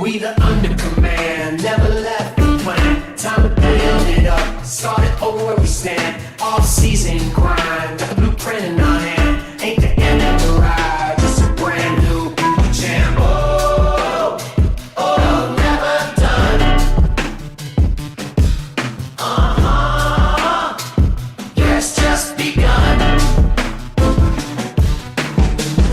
We the undercommand, never left the plan. Time to build it up, start it over where we stand. Off-season grind, got the blueprint in our hand. Ain't the end of the ride, just a brand new jam. Oh, oh, never done. Yes, just begun.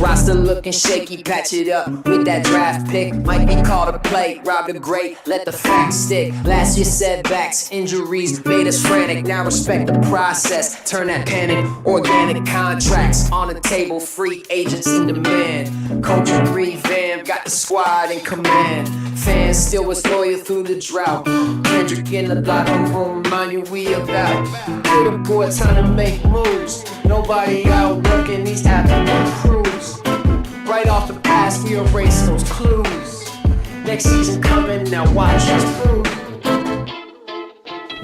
Roster looking shaky, patch it up with that draft pick. Might be called a play, rob the great, let the facts stick. Last year setbacks, injuries made us frantic. Now respect the process, turn that panic. Organic contracts on the table, free agents in demand. Culture revamp, got the squad in command. Fans still was loyal through the drought. Kendrick in the block, I'm gonna remind you we about. Good boy, time to make moves. Nobody out working these afternoon crews. Right off the pass, we erase those clues. Next season coming, now watch us prove.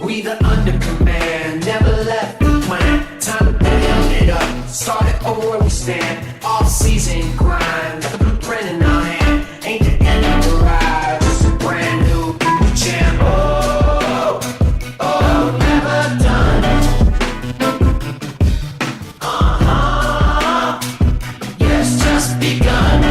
We the undercommand, never left the plan. Time to build it up, start it over where we stand. Off-season grind, got the blueprint in our hand. Ain't the end of the ride, just a brand new jam. Oh, oh, never done. Yes, just begun.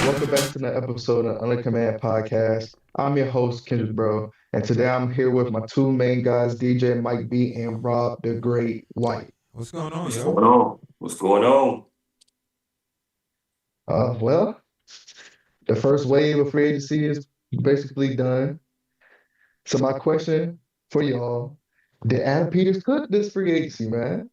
Welcome back to the episode of Undercommand Podcast. I'm your host, Kendrick Bro, and today I'm here with my two main guys, DJ Mike B and Rob the Great White. What's going on, What's yo? going on? What's going on? Well, the first wave of free agency is basically done. So my question for y'all, did Adam Peters cook this free agency, man?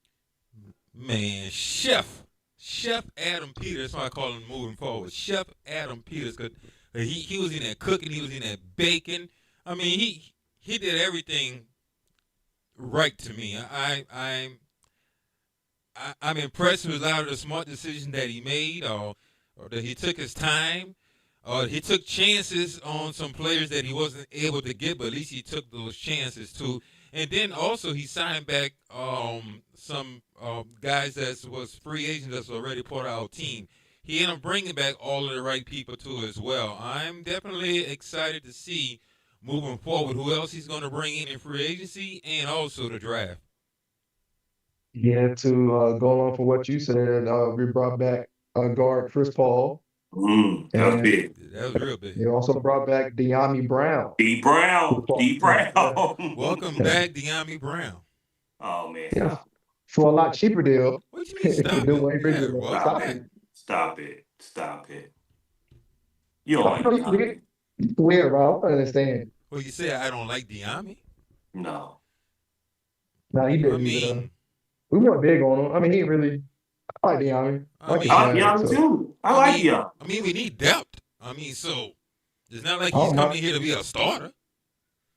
Man, Chef Adam Peters, that's why I call him moving forward. Chef Adam Peters, cause he was in there cooking, he was in there baking. I mean, he did everything right to me. I'm impressed with a lot of the smart decisions that he made, or that he took his time. He took chances on some players that he wasn't able to get, but at least he took those chances too. And then also he signed back some guys that was free agents that's already part of our team. He ended up bringing back all of the right people too as well. I'm definitely excited to see moving forward who else he's going to bring in free agency and also the draft. Yeah, to go along for what you said, we brought back guard Chris Paul. That was And big. That was real big. you also brought back De'Ami Brown. D Brown. Welcome back, De'Ami Brown. Oh man. Yeah, for a lot cheaper deal. What you mean stop The it? way Yeah, Bridges- welcome Stop back. it. Stop it. You don't like De'Ami? Weird, Rob. I understand. Well, you say I don't like De'Ami? No. Nah, he I didn't. mean, We weren't big on him. I mean, he really. I like De'Ami. I mean, I like De'Ami too. I like De'Ami. I mean, we need depth. I mean, so it's not like Oh, he's my- coming here to be a starter.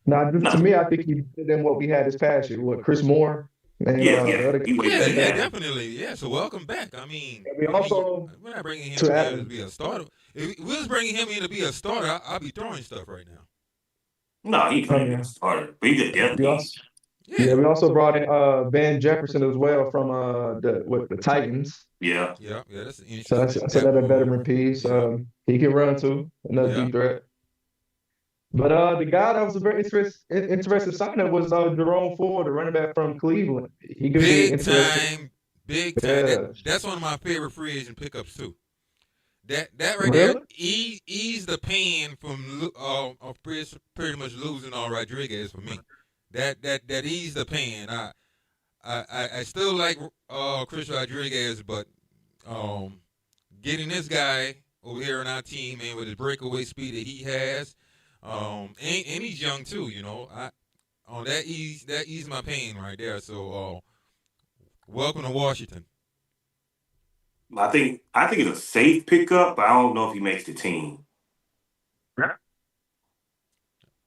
Nah, to me, I think he better than what we had this past year. What, Chris Moore? And, Yeah. the other He guy. way Yeah, better yeah, than that. definitely. Yeah, so welcome back. I mean, We also- we're not bringing him to here add- to be a starter. If we was bringing him in to be a starter, I'll be throwing stuff right now. No, he can't be Yeah. a starter. But he could We definitely. also, yeah, we also brought in Van Jefferson as well from the Titans. Yeah. Yeah, that's an So interesting. that's another veteran piece. He can run too, another Yeah. deep threat. But the guy that was a very interesting signing was Jerome Ford, the running back from Cleveland. He could be Big interesting. time. Yeah. That's one of my favorite free agent pickups too. That right Really? there ease the pain from pretty much losing on Rodriguez for me. That eased the pain. I still like Chris Rodriguez, but getting this guy over here on our team, man, with his breakaway speed that he has, and he's young too, you know. That eased my pain right there. So welcome to Washington. I think it's a safe pickup, but I don't know if he makes the team.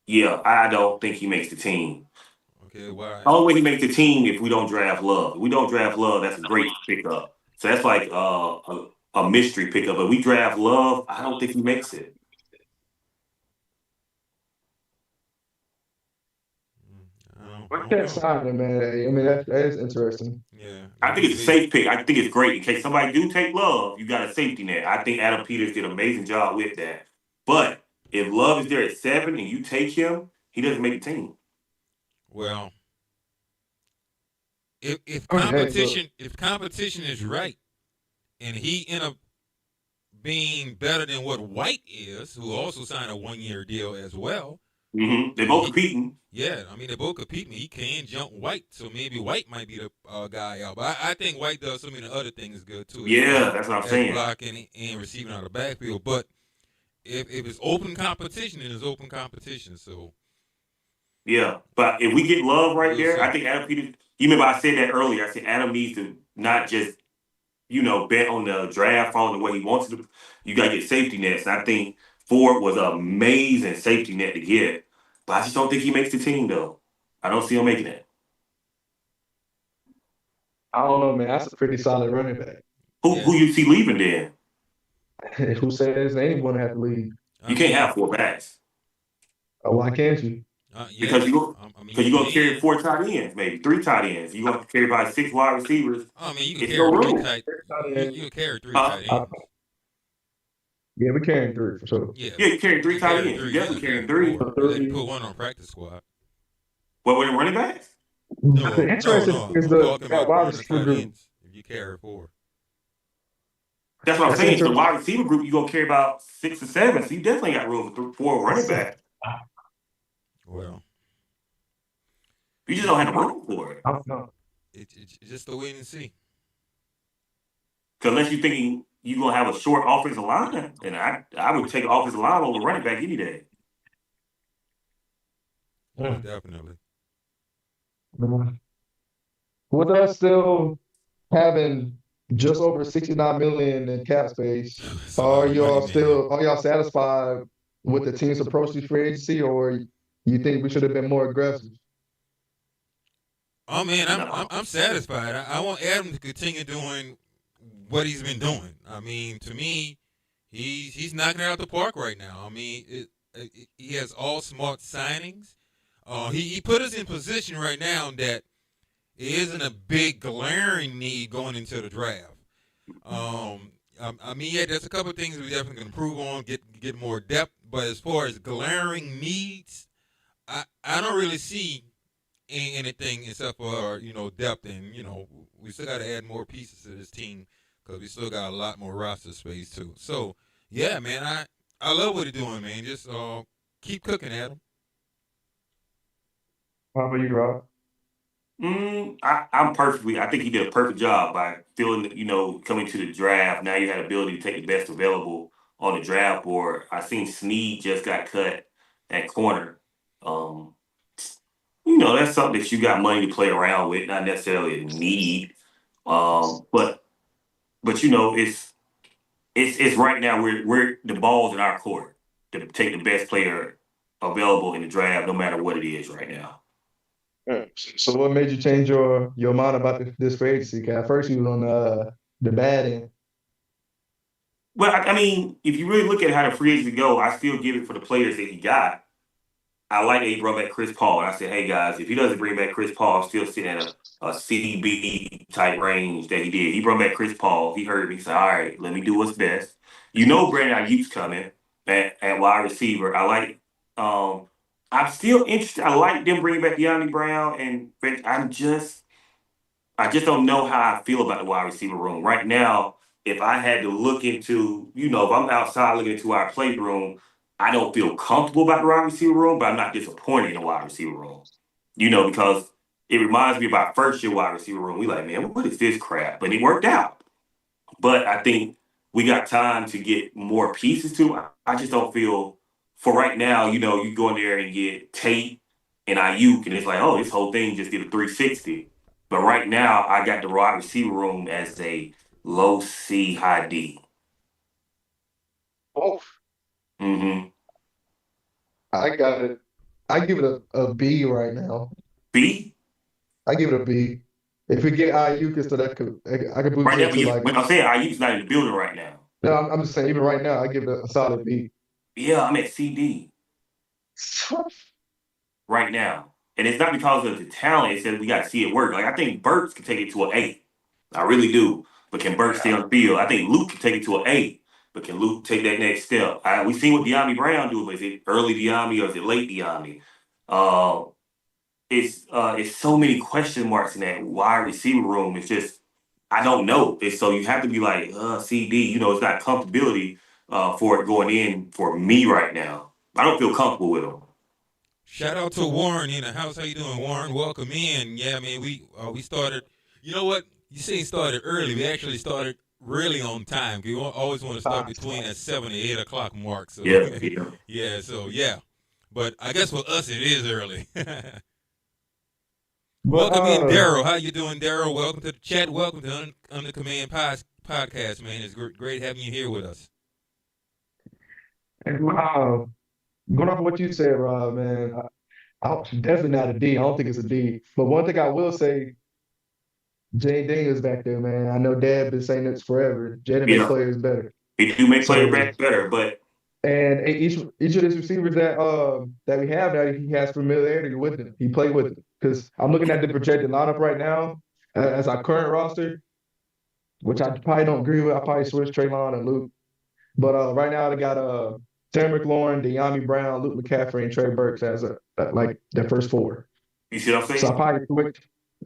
Yeah, I don't think he makes the team. Okay, why? The only way he makes the team if we don't draft Love. If we don't draft Love, that's a great pickup. So that's like a mystery pickup. But we draft Love, I don't think he makes it. What's that signing, man? I mean, that is interesting. Yeah, I think it's a safe pick. I think it's great. In case somebody do take Love, you got a safety net. I think Adam Peters did an amazing job with that. But if Love is there at 7 and you take him, he doesn't make the team. Well, if competition is right, and he end up being better than what White is, who also signed a 1-year deal as well. They're both competing. Yeah, I mean, they're both competing. He can jump White, so maybe White might be the guy out. But I think White does some of the other things good too. Yeah, that's what I'm saying. Blocking and receiving out of the backfield. But if it's open competition, then it's open competition. So yeah, but if we get Love right there, I think Adam Peters. You remember I said that earlier. I said Adam needs to not just bet on the draft following the way he wants to. You got to get safety nets. And I think Ford was an amazing safety net to get. But I just don't think he makes the team, though. I don't see him making it. I don't know, man. That's a pretty solid running back. Who you see leaving then? Who says anyone have to leave? You can't have 4 backs. Why can't you? Because you're going to carry 4 tight ends, maybe 3 tight ends. You're going to carry about 6 wide receivers. I mean, you can carry 3 tight ends. Yeah, we're carrying 3 for sure. Yeah, you're carrying 3 tight ends. You're definitely carrying 3. They put 1 on practice squad. What were the running backs? No. Interesting is the wide receiver group. If you carry 4. That's what I'm saying. The wide receiver group, you're going to carry about 6 or 7. So you definitely got room for 4 running backs. Well, you just don't have the room for it. I don't know. It's just a wait and see. Because unless you're thinking you're going to have a short offensive line, then I would take an offensive line over running back any day. Yeah, definitely. With us still having just over 69 million in cap space, are y'all satisfied with the team's approach to free agency, or you think we should have been more aggressive? Oh man, I'm satisfied. I want Adam to continue doing what he's been doing. I mean, to me, he's knocking it out the park right now. I mean, he has all smart signings. He put us in position right now that it isn't a big glaring need going into the draft. I mean, yeah, there's a couple of things we definitely can improve on, get more depth. But as far as glaring needs, I don't really see anything except for depth, and we still got to add more pieces to this team because we still got a lot more roster space too. So yeah, man, I love what he's doing, man. Just keep cooking, Adam. How about you, Rob? I think he did a perfect job by feeling, coming to the draft. Now you had the ability to take the best available on the draft board. I seen Snead just got cut at corner. That's something that you got money to play around with, not necessarily a need. But it's right now we're the ball's in our court to take the best player available in the draft, no matter what it is right now. So what made you change your mind about this free agency? At first you was on the bad end. Well, I mean, if you really look at how the free agency go, I still give it for the players that he got. I like that he brought back Chris Paul. And I said, hey guys, if he doesn't bring back Chris Paul, I'm still sitting at a CB type range that he did. He brought back Chris Paul. He heard me say, all right, let me do what's best. Brandon Ayuk's coming at wide receiver. I like. I'm still interested. I like them bringing back De'Ami Brown, and I just don't know how I feel about the wide receiver room right now. If I had to look into, if I'm outside looking into our playroom, I don't feel comfortable about the wide receiver room, but I'm not disappointed in the wide receiver room. Because it reminds me of our first year wide receiver room. We like, man, what is this crap? But it worked out. But I think we got time to get more pieces to it. I just don't feel. For right now, you go in there and get Tate and Ayuk, and it's like, oh, this whole thing just did a 360. But right now, I got the wide receiver room as a low C, high D. Oh. Mm-hmm. I got it. I give it a B right now. B? I give it a B. If we get Ayuk, so I could boost right it to like. I'm saying Ayuk's not in the building right now. No, I'm just saying, even right now, I give it a solid B. Yeah, I'm at CD right now. And it's not because of the talent. It's that we got to see it work. Like, I think Burks could take it to an 8. I really do. But can Burks stay on the field? I think Luke can take it to an 8. But can Luke take that next step? We've seen what De'Ami Brown do, but is it early De'Ami or is it late De'Ami? It's so many question marks in that wide receiver room. It's just I don't know. So you have to be like CD. It's not comfortability for it going in for me right now. I don't feel comfortable with him. Shout out to Warren in the house. How you doing, Warren? Welcome in. Yeah, man, we started. You know what? You say started early. We actually started really on time. We always want to start between that 7 and 8 o'clock mark. So Yeah. So but I guess for us it is early. Welcome in, Daryl. How you doing, Daryl? Welcome to the chat. Welcome to Undercommand podcast, man. It's great having you here with us. And wow, going off of what you said, Rob, man, I definitely not a D. I don't think it's a D. But one thing I will say, Jay Ding is back there, man. I know Dad been saying this forever. Jaden makes players better. He do make players better, but each of these receivers that we have now, he has familiarity with them. He played with them. Because I'm looking at the projected lineup right now as our current roster, which I probably don't agree with. I probably switch Traylon and Luke. But right now they got Terry McLaurin, De'Ami Brown, Luke McCaffrey, and Trey Burks as like their first 4. You see what I'm saying? So I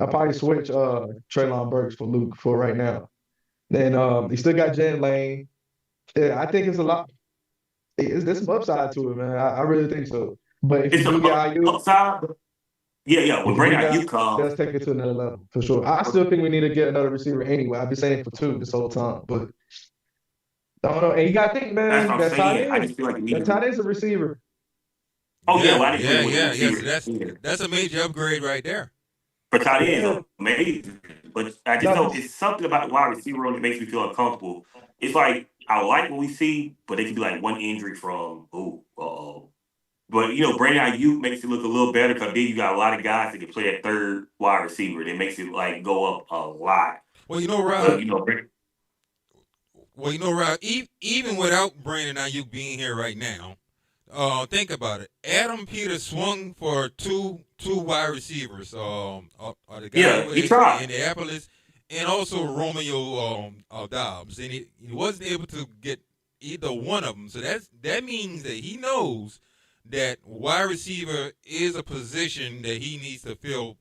probably switch Traylon Burks for Luke for right now. Then you still got Jen Lane. Yeah, I think it's a lot. There's some upside to it, man. I really think so. But if you do get IU, upside. Yeah. When Brandon Ayuk comes, let's take it to another level for sure. I still think we need to get another receiver anyway. I've been saying for 2 this whole time, but I don't know. And you got to think, man. That's what I'm saying. I just feel like that tight end's a receiver. Oh yeah, That's a major upgrade right there. For tight end, amazing. But I just know it's something about the wide receiver room that makes me feel uncomfortable. It's like I like what we see, but it could be like one injury from But Brandon Ayuk makes it look a little better because then you got a lot of guys that can play that third wide receiver. That makes it like go up a lot. Well, Rob. Rob. Even without Brandon Ayuk being here right now, think about it. Adam Peters swung for two wide receivers. The guy he tried in Indianapolis, and also Romeo Dobbs, and he wasn't able to get either one of them. So that means that he knows that wide receiver is a position that he needs to fill,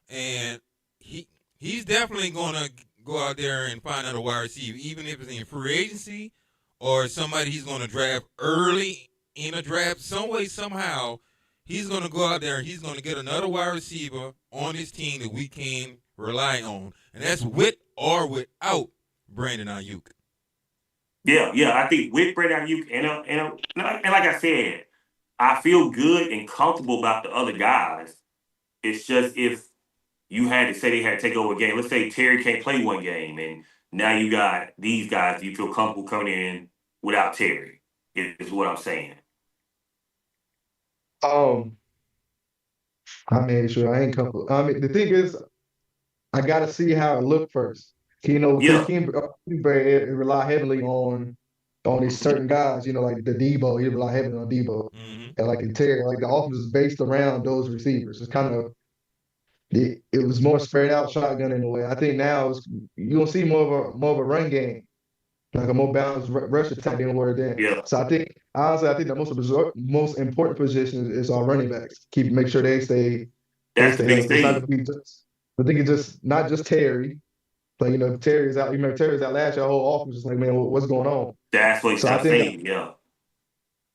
and he's definitely going to go out there and find out a wide receiver, even if it's in free agency or somebody he's going to draft early in a draft. Some way, somehow, he's going to go out there and he's going to get another wide receiver on his team that we can rely on, and that's with or without Brandon Ayuk. Yeah. I think with Brandon Ayuk and like I said, I feel good and comfortable about the other guys. It's just if you had to say they had to take over a game. Let's say Terry can't play one game, and now you got these guys. Do you feel comfortable coming in without Terry? Is what I'm saying. I made sure I ain't comfortable. The thing is, I got to see how it looked first. He rely heavily on these certain guys. Like the Debo, he rely heavily on Debo, and like in Terry, like the offense is based around those receivers. It's kind of it was more spread out shotgun in a way. I think now you'll see more of a run game, like a more balanced rush attack than where then. Yeah. So I think the most important position is our running backs. Make sure they stay. That's the big thing. I think it's just not just Terry. Like Terry's out. You remember Terry's out last year. Our whole offense was like, man, what's going on? That's what I'm saying. Yeah.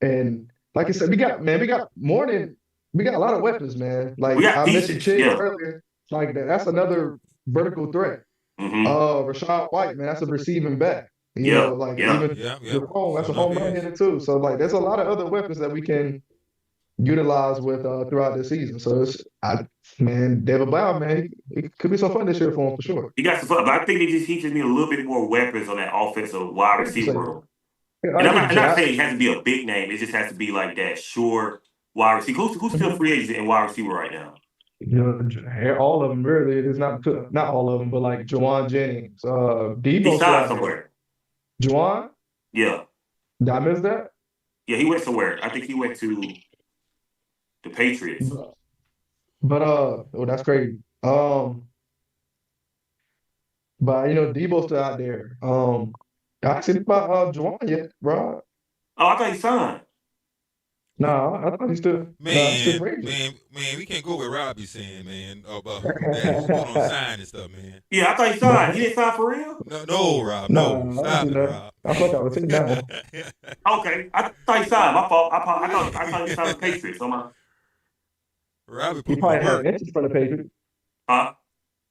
And like I said, we got a lot of weapons, man. Like I mentioned Chig earlier. Like that's another vertical threat. Rashad White, man, that's a receiving back. Even that's a home run hitter too. So like there's a lot of other weapons that we can utilize with throughout the season. So David Blau, man, it could be some fun this year for him for sure. He got some fun, but I think he just needs a little bit more weapons on that offensive wide receiver room. And I'm not saying he has to be a big name. It just has to be like that sure wide receiver. Who's still free agent in wide receiver right now? All of them really. It's not all of them, but like Juwan Jennings, Debo. He signed somewhere. Juwan? Yeah. Did I miss that? Yeah, he went somewhere. I think he went to the Patriots. But that's crazy. But Debo's still out there. I see about Juwan yet, bro. Oh, I thought he signed. No, I thought he's still Man, free agent. man, we can't go with Robbie saying, man, about who's going on sign and stuff, man. Yeah, I thought he signed. He didn't sign for real? No, Rob, no, No, I don't stop see it, that. Rob. I thought I was seeing that one. Okay. I thought he signed. My fault. I thought he signed the Patriots. Robbie He put him to probably has work. interest for the Patriots. Huh?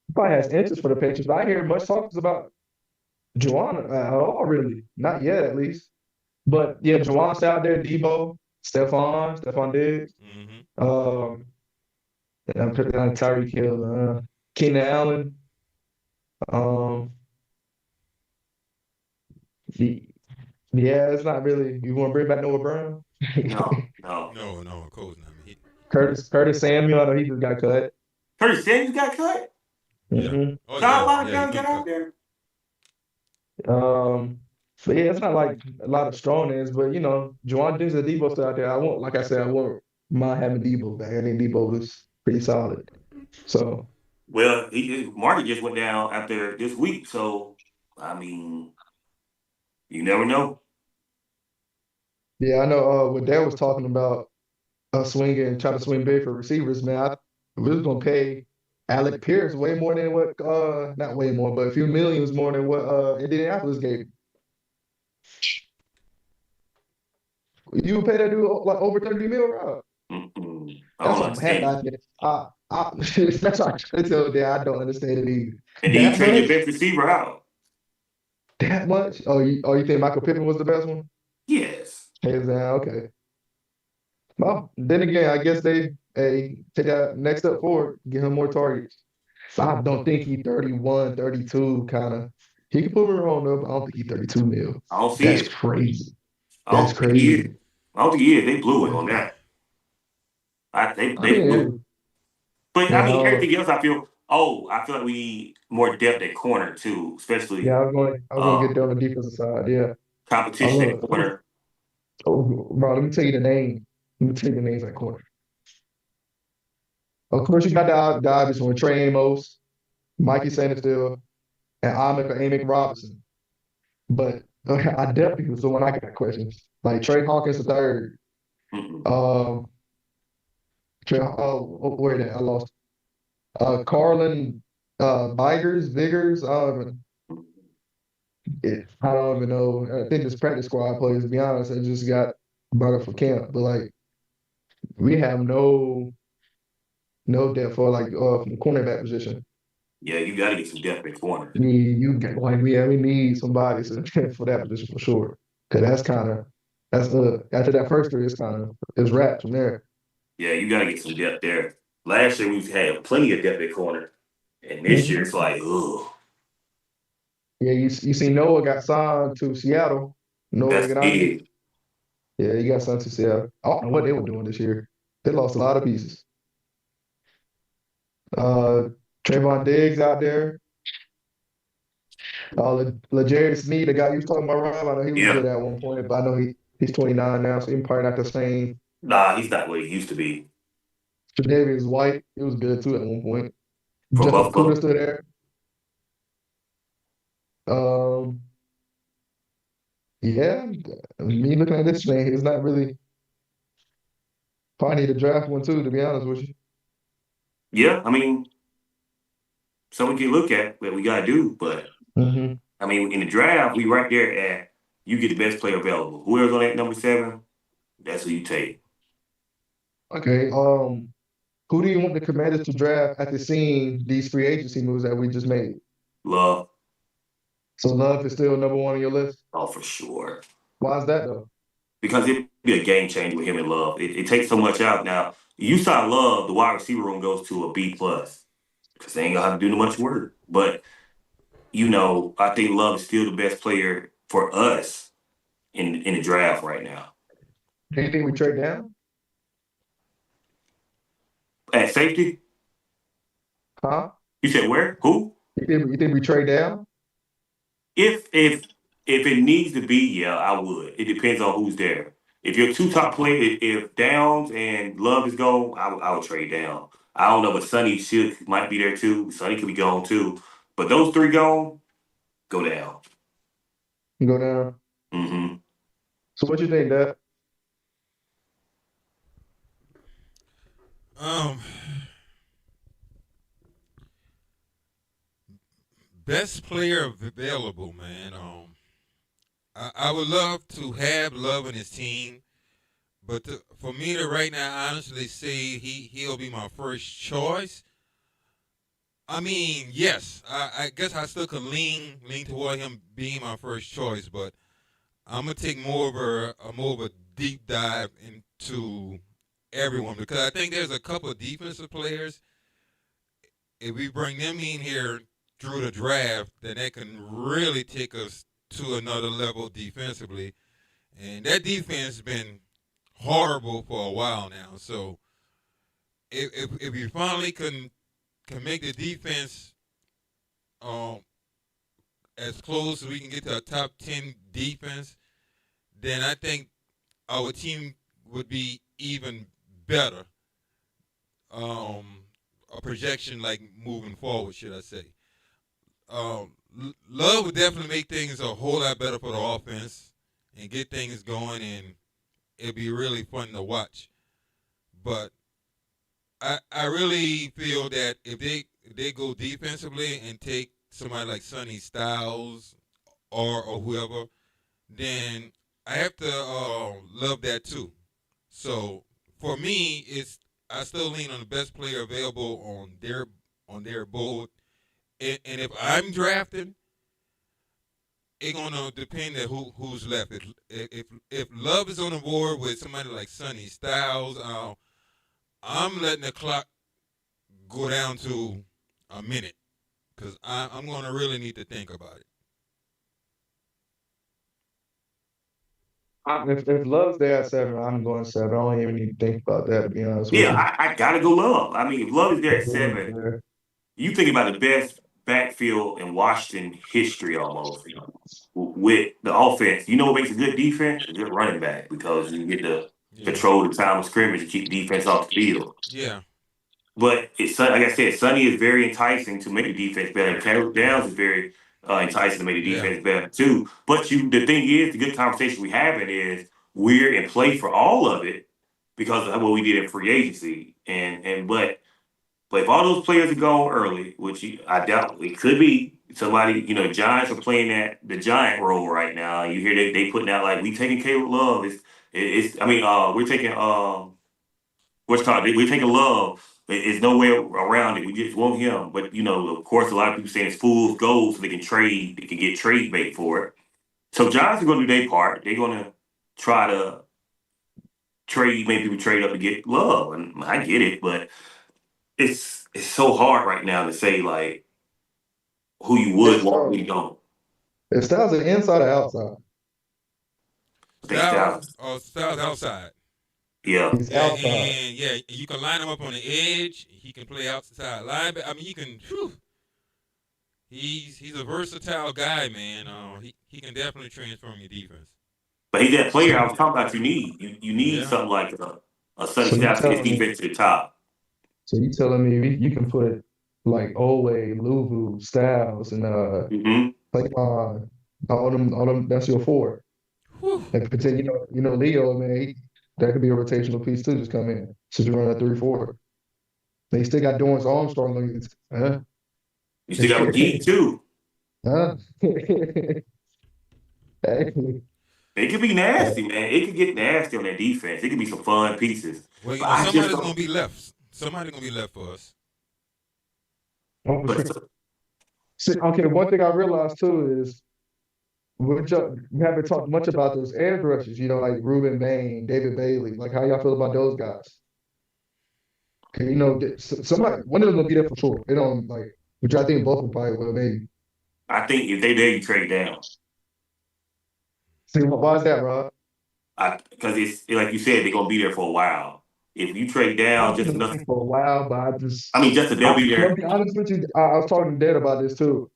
He probably has interest for the Patriots. But I hear much talks about Juwan at all, really. Not yet, at least. But yeah, Juwan's out there, Debo, Stephon Diggs. Mm-hmm. And I'm putting on Tyreek Hill, Keenan Allen. Yeah, it's not really. You want to bring back Noah Brown? No. Of course not. Curtis Samuel, I know he just got cut. Curtis Samuel got cut? Yeah. Mm-hmm. Oh, Not a yeah, lot of yeah, guys he got been out there. But yeah, it's not like a lot of strong names, but Juwan Diggs and Debo still out there. Like I said, I won't mind having Debo back. I think Debo was pretty solid. So Well, market just went down after this week, so I mean, you never know. yeah, I know what Dad was talking about swinging, trying to swing big for receivers, man. We was gonna pay Alec Pierce way more than what not way more, but a few millions more than what Indianapolis gave. You would pay that dude like over 30 mil, Rob. I That's don't what I'm happy. understand it. That's what I try to tell Dad. I don't understand it either. And then you That trade your much? best receiver out. That much? You think Michael Pittman was the best one? Yes. Hands down, okay. Well, then again, I guess they take that next step forward, give him more targets. I don't think he 31, 32 kind of. He can put me wrong though, but I don't think he 32 mil. I don't see That's it. crazy. I That's don't think he is. crazy. I don't think he is. They blew him on that. They I mean, blew him. But I mean, yeah, everything else, I feel like we need more depth at corner too, especially I was gonna get there on the defensive side. Yeah. I'm competition gonna, at corner. bro, let me tell you the name. Let me tell you the names at corner. Of course, you got the obvious one, Trey Amos, Mikey Sanders, and Amick Robinson. But I definitely was the one I got questions. Like Trey Hawkins the third. Mm-mm. Where that I lost. Carlin Biggers. I don't even know. I think this practice squad players, to be honest, I just got brought up for camp. But like we have no depth for like from the cornerback position. Yeah, you got to get some depth at corner. You get like we need somebody for that position for sure. Cause that's after that first three, it's wrapped from there. Yeah, you got to get some depth there. Last year we've had plenty of depth at corner, and this year it's like, ugh. Yeah, you see Noah got signed to Seattle. Noah That's Gennady. big. Yeah, he got signed to Seattle. I don't know what they were doing this year. They lost a lot of pieces. Trayvon Diggs out there. L'Jarius Sneed, the guy you was talking about, Rob, I know he was good Yeah. at one point, but I know he's 29 now, so he's probably not the same. Nah, he's not what he used to be. Tre'Davious White, he was good too at one point. For Jeff Buffalo. Okudah still there. Yeah, me looking at this thing, it's not really. Probably need to draft one too, to be honest with you. Yeah, I mean, something we can look at what we got to do, but I mean, in the draft, we right there at you get the best player available. Whoever's on that number 7, that's who you take. Okay. Who do you want the Commanders to draft after seeing these free agency moves that we just made? Love. So Love is still number one on your list? Oh, for sure. Why is that though? Because it'd be a game changer with him and Love. It takes so much out. Now, you saw Love, the wide receiver room goes to a B+, because they ain't gonna have to do much work. But, I think Love is still the best player for us in the draft right now. Do you think we trade down? At safety? Huh? You said where? Who? You think we trade down? If it needs to be, yeah, I would. It depends on who's there. If your 2 top players, if Downs and Love is gone, I would trade down. I don't know, but Sonny might be there too. Sonny could be gone too. But those 3 gone, go down. You go down. Mm-hmm. So what you think, Dad? Um, best player available, man. I would love to have Love in his team, but for me to right now honestly say he'll be my first choice. I mean, yes, I guess I still could lean toward him being my first choice, but I'm gonna take more of a deep dive into everyone because I think there's a couple of defensive players. If we bring them in here through the draft, then that can really take us to another level defensively. And that defense has been horrible for a while now. So if we finally can make the defense um, as close as we can get to a top 10 defense, then I think our team would be even better. A projection like moving forward, should I say. Love would definitely make things a whole lot better for the offense and get things going, and it'd be really fun to watch. But I really feel that if they go defensively and take somebody like Sonny Styles or whoever, then I have to love that too. So for me, I still lean on the best player available on their board, and if I'm drafting, it's gonna depend on who's left. If Love is on the board with somebody like Sonny Styles, I'm letting the clock go down to a minute because I'm gonna really need to think about it. If Love's there at 7, I'm going 7. I don't even need to think about that, to be honest with Yeah, you. I gotta go Love. I mean, if Love is there at Love's 7, there. you think about the best backfield in Washington history almost. With the offense, you know what makes a good defense? A good running back because you get to Yeah, control the time of scrimmage and keep defense off the field. yeah, But it's like I said, Sonny is very enticing to make the defense better. Caleb Downs is very enticing to make the yeah. defense better too. But the thing is, the good conversation we having is we're in play for all of it because of what we did in free agency. But if all those players are gone early, which I doubt it could be somebody, the Giants are playing the giant role right now. You hear they putting out like we taking Caleb Love. It's I mean we're taking what's called we're taking Love. It's no way around it. We just want him. But of course, a lot of people saying it's fool's gold, so they can trade. They can get trade bait for it. So Giants are going to do their part. They're going to try to trade. Maybe people trade up to get Love, and I get it, but it's so hard right now to say like who you would It's want, who you don't. If Styles is inside or outside? I think Styles. Styles outside. Yeah. He's Yeah, outside. and yeah, you can line him up on the edge. He can play outside linebacker. I mean, he can. Whew, he's a versatile guy, man. He can definitely transform your defense. But he's that player I So, was talking about. You need Yeah, something like a Sonny so you Styles to get telling me, defense to the top. so you telling me you can put like Owe, Luvu, Styles, and Mm-hmm. like all them. That's your 4. whew. Like pretend, Leo, man, that could be a rotational piece too. Just come in, just run a 3-4. They still got Dorrance Armstrong. Huh? You still got McGee too. Huh? It could be nasty, man. It could get nasty on that defense. It could be some fun pieces. Well, But I just somebody's don't. gonna be left. Somebody's gonna be left for us. Oh, But see, okay, one thing I realized too is we haven't talked much about those edge rushers, like Ruben Bain, David Bailey. Like, how y'all feel about those guys? Okay, somebody, one of them will be there for sure. They don't which I think both will probably will, maybe. I think if they there, you trade down. See, why is that, Rob? Because it's like you said, they're gonna be there for a while. If you trade down I've just been enough, looking for a while, but they'll be I'm gonna there. be honest with you. I was talking to Dad about this too.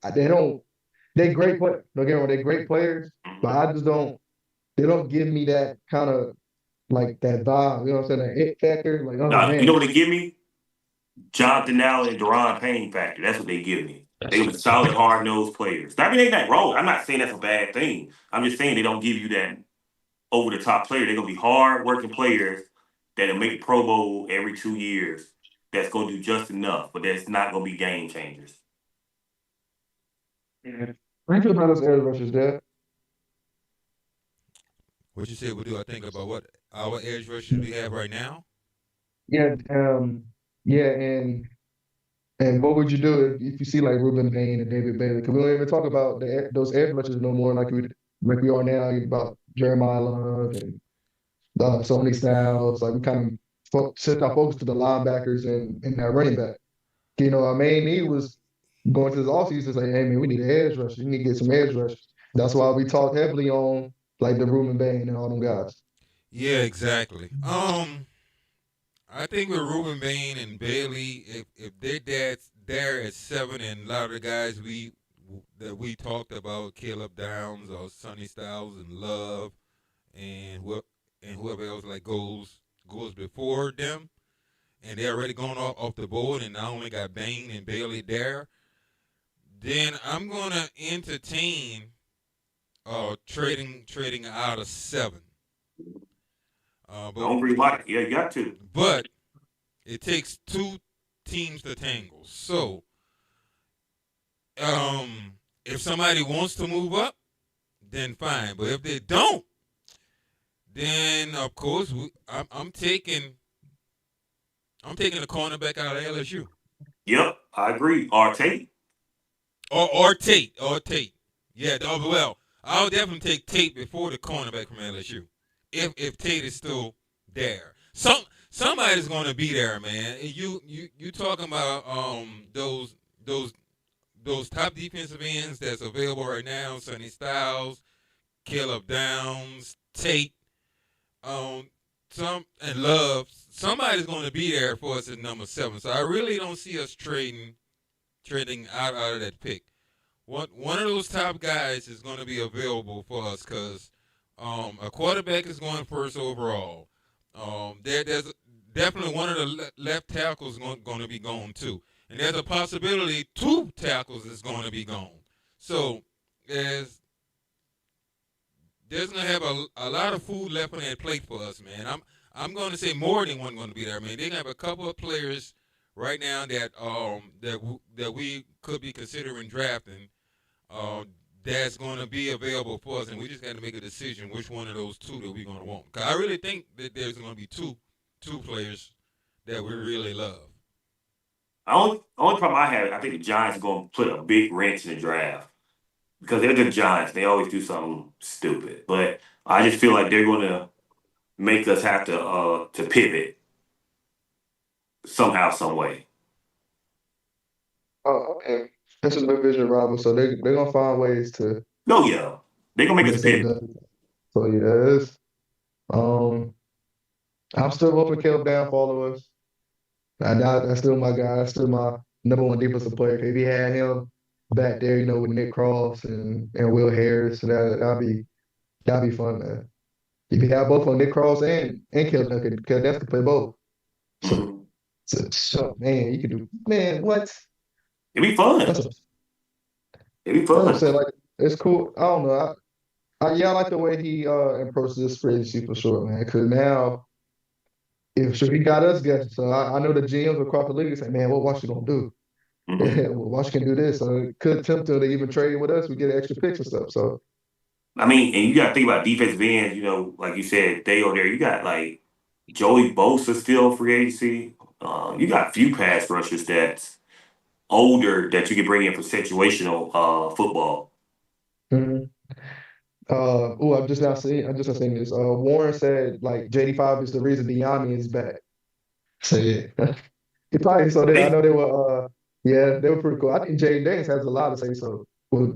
They're great players. Don't get me wrong, they're great players, but I just they don't give me that kind of like that vibe. You know what I'm saying? That it factor. Like, oh You know man. what they give me? Jonathan Allen and Deron Payne factor. That's what they give me. They were solid, hard-nosed players. I mean, they not wrong. I'm not saying that's a bad thing. I'm just saying they don't give you that over-the-top player. They're going to be hard-working players that'll make Pro Bowl every 2 years. That's going to do just enough, but that's not going to be game changers. Yeah. How you feel about those edge rushers, Dad? What you said? What do I think about what our edge rushers we have right now? Yeah, yeah, and what would you do if you see like Ruben Bain and David Bailey? Because we don't even talk about those edge rushers no more, like we are now about Jeremiah Love and Sony Styles. Like we kind of shift our focus to the linebackers and that running back. You know, our main need was going to this offseason say, hey man, we need an edge rusher. You need to get some edge rushers. That's why we talked heavily on like the Ruben Bain and all them guys. Yeah, exactly. I think with Ruben Bain and Bailey, if they're there at 7, and a lot of the guys that we talked about, Caleb Downs or Sonny Styles and Love, and whoever else like goes before them, and they're already going off the board, and I only got Bain and Bailey there, then I'm gonna entertain trading out of 7. Don't agree like it. Yeah, you got to. But it takes 2 teams to tangle. So, if somebody wants to move up, then fine. But if they don't, then of course I'm taking a cornerback out of LSU. Yep, I agree. Or Tate. Or Tate. Yeah. Well, I'll definitely take Tate before the cornerback from LSU. If Tate is still there, somebody's going to be there, man. You talking about those top defensive ends that's available right now: Sonny Styles, Caleb Downs, Tate, and Love. Somebody's going to be there for us at number 7. So I really don't see us trading out of that pick. One of those top guys is going to be available for us because. A quarterback is going first overall. There's definitely one of the left tackles going to be gone too, and there's a possibility 2 tackles is going to be gone. So there's going to have a lot of food left on that plate for us, man. I'm going to say more than one going to be there. I mean, they have a couple of players right now that we could be considering drafting. That's going to be available for us, and we just got to make a decision which one of those 2 that we're going to want. Because I really think that there's going to be two players that we really love. Only problem I have, I think the Giants are going to put a big wrench in the draft because they're the Giants. They always do something stupid, but I just feel like they're going to make us have to pivot somehow, some way. Oh, okay. That's a division rival, so they're gonna find ways to. Oh yeah, they're gonna make us pivot. So yeah, I'm still hoping Caleb Down follow us. That's still my guy. That's still my number 1 defensive player. If he had him back there, with Nick Cross and Will Harris, that'd be fun, man. If you have both on Nick Cross and Caleb Down, Caleb Down can play both. So man, you can do what? It'd be fun. It'd be fun. Like it's cool. I don't know. I like the way he approaches this free agency for sure, man. Because now, he got us guessing. So I know the GMs across the league say, man, what Washington gonna do? Well, Washington can do this. So it could tempt them to even trade with us. We get extra picks and stuff. So I mean, and you got to think about defensive ends. Like you said, they over there. You got like Joey Bosa still free agency. You got a few pass rushers that's older that you can bring in for situational football. Mm-hmm. I'm just not saying this. Warren said like JD5 is the reason Diami is back. So yeah, he probably so. I know they were. They were pretty cool. I think Jay Daniels has a lot to say so.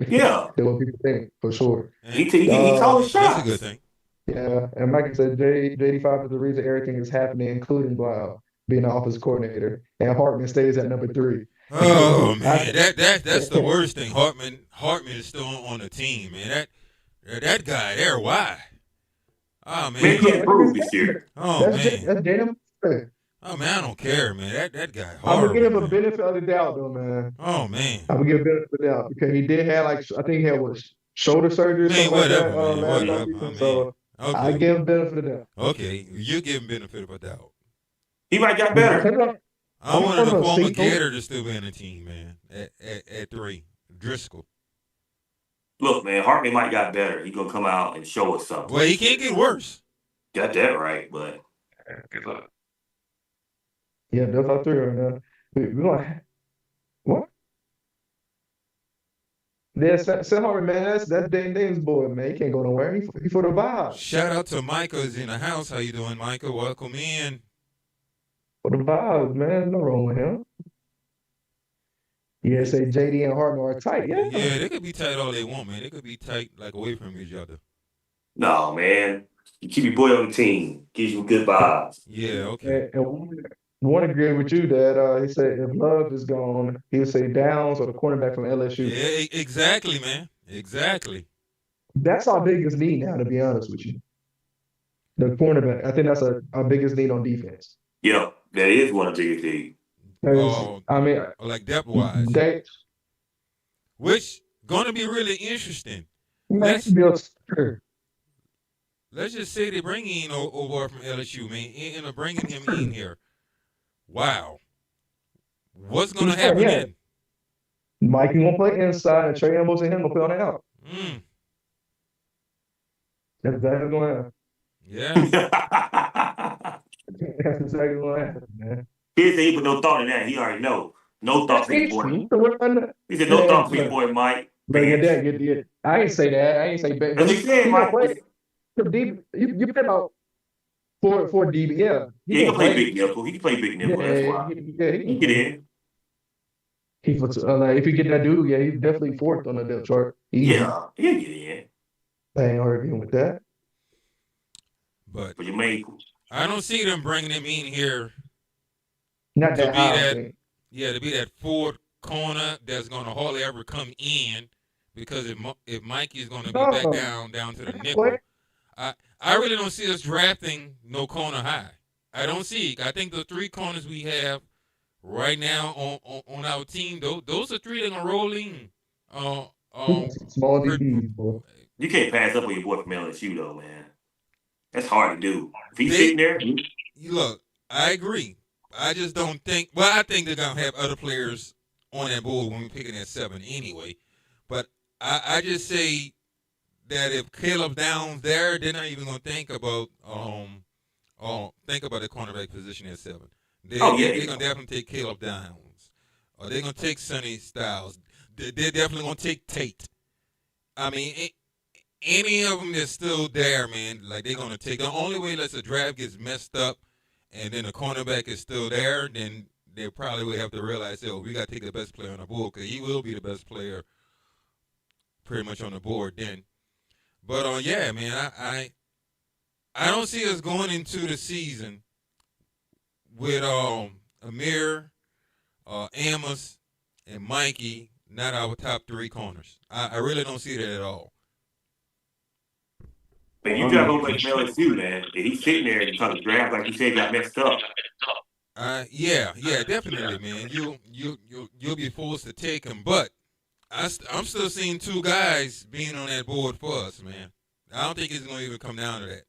Yeah, than what people think for sure. He called shots. That's a good thing. Yeah, and Mike said JD5 is the reason everything is happening, including Blau being the offensive coordinator, and Hartman stays at number 3. Oh man, that's the worst thing. Hartman is still on the team, man. That guy there, why? Oh man, he improved this year. Oh man, that's Dana. Oh man, I don't care, man. That guy I'm gonna give him horrible, a man. benefit of the doubt, though, man. Oh man. I'm gonna give a benefit of the doubt because he did have like I think he had what shoulder surgery or Man, something like that whatever, man. last Whatever. I offseason. mean, So I okay. give him benefit of the doubt. Okay. You give him benefit of a doubt. He might got better. I wanted a former see, Gator to still be on the team, man. At 3. Driscoll. Look, man, Hartman might got better. He gonna come out and show us something. Well, he can't get worse. Got that right, but Yeah, that's our 3 right now. We're gonna what? Yeah, Sam Hartman, man, that's Dane Dane's boy, man. He can't go nowhere. He for the vibe. Shout out to Micah is in the house. How you doing, Micah? Welcome in. For the vibes, man. No wrong with him. Yeah, say JD and Hartman are tight. Yeah. Yeah, they could be tight all they want, man. They could be tight like away from each other. no, man. You keep your boy on the team. Gives you good vibes. Yeah, okay. And one agree with you that he said if Love is gone, he'll say Downs or the cornerback from LSU. Yeah, exactly, man. Exactly. That's our biggest need now, to be honest with you. The cornerback. I think that's our biggest need on defense. Yeah, that is one of the biggest things. I mean, like depth wise, which gonna be really interesting. Let's just say they bring in over from LSU, man, and bringing him in here. Wow, what's gonna happen then? Mikey won't play inside, and Trey Ambrose and him will play on the out. That's exactly gonna happen. Yeah. That's exactly gonna happen, man. He said he put no thought in that. He already know. No thought for your boy. He said no thought for your boy, Mike. But I ain't say that. I ain't say bad. That's what he said, Mike. You play about four DB. Yeah. He can play big nickel. He can play big nickel. That's why. He get in. If you get that dude, yeah, he's definitely 4th on the depth chart. Yeah, he'll get in. I ain't arguing with that. But you may. I don't see them bringing him in here. Not to that high. To be that 4th corner that's going to hardly ever come in, because if Mikey is going to be back down to the nickel, I really don't see us drafting no corner high. I don't see. I think the 3 corners we have right now on our team, those are 3 that are going to roll in. Small DBs, boy. You can't pass up on your boy from LSU, though, man. That's hard to do. If he's sitting there. Look, I agree. I just don't think. Well, I think they're gonna have other players on that board when we're picking at 7 anyway. But I just say that if Caleb Downs there, they're not even gonna think about the cornerback position at 7. They're gonna definitely take Caleb Downs, or they're gonna take Sonny Styles. They're definitely gonna take Tate. I mean, any of them that's still there, man, like they're gonna take. The only way unless the draft gets messed up, and then the cornerback is still there, then they probably would have to realize, we got to take the best player on the board, because he will be the best player pretty much on the board then. But, yeah, man, I don't see us going into the season with Amir, Amos, and Mikey not our top 3 corners. I really don't see that at all. Man, you got to go like LSU, man. And he's sitting there because the draft, like you said, got messed up. Yeah, definitely, man. You'll be forced to take him, but I'm still seeing 2 guys being on that board for us, man. I don't think it's gonna even come down to that.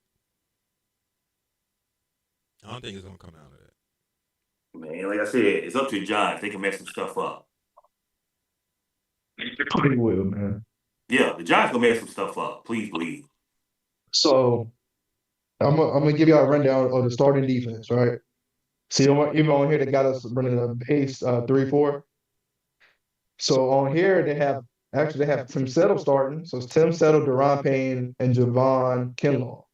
Man, like I said, it's up to the Giants. They can mess some stuff up. They will, man. Yeah, the Giants gonna mess some stuff up. Please believe. So I'm gonna give y'all a rundown of the starting defense, right? See, even on here they got us running a base 3-4. So on here they have Tim Settle starting. So it's Tim Settle, Deron Payne, and Javon Kinlaw.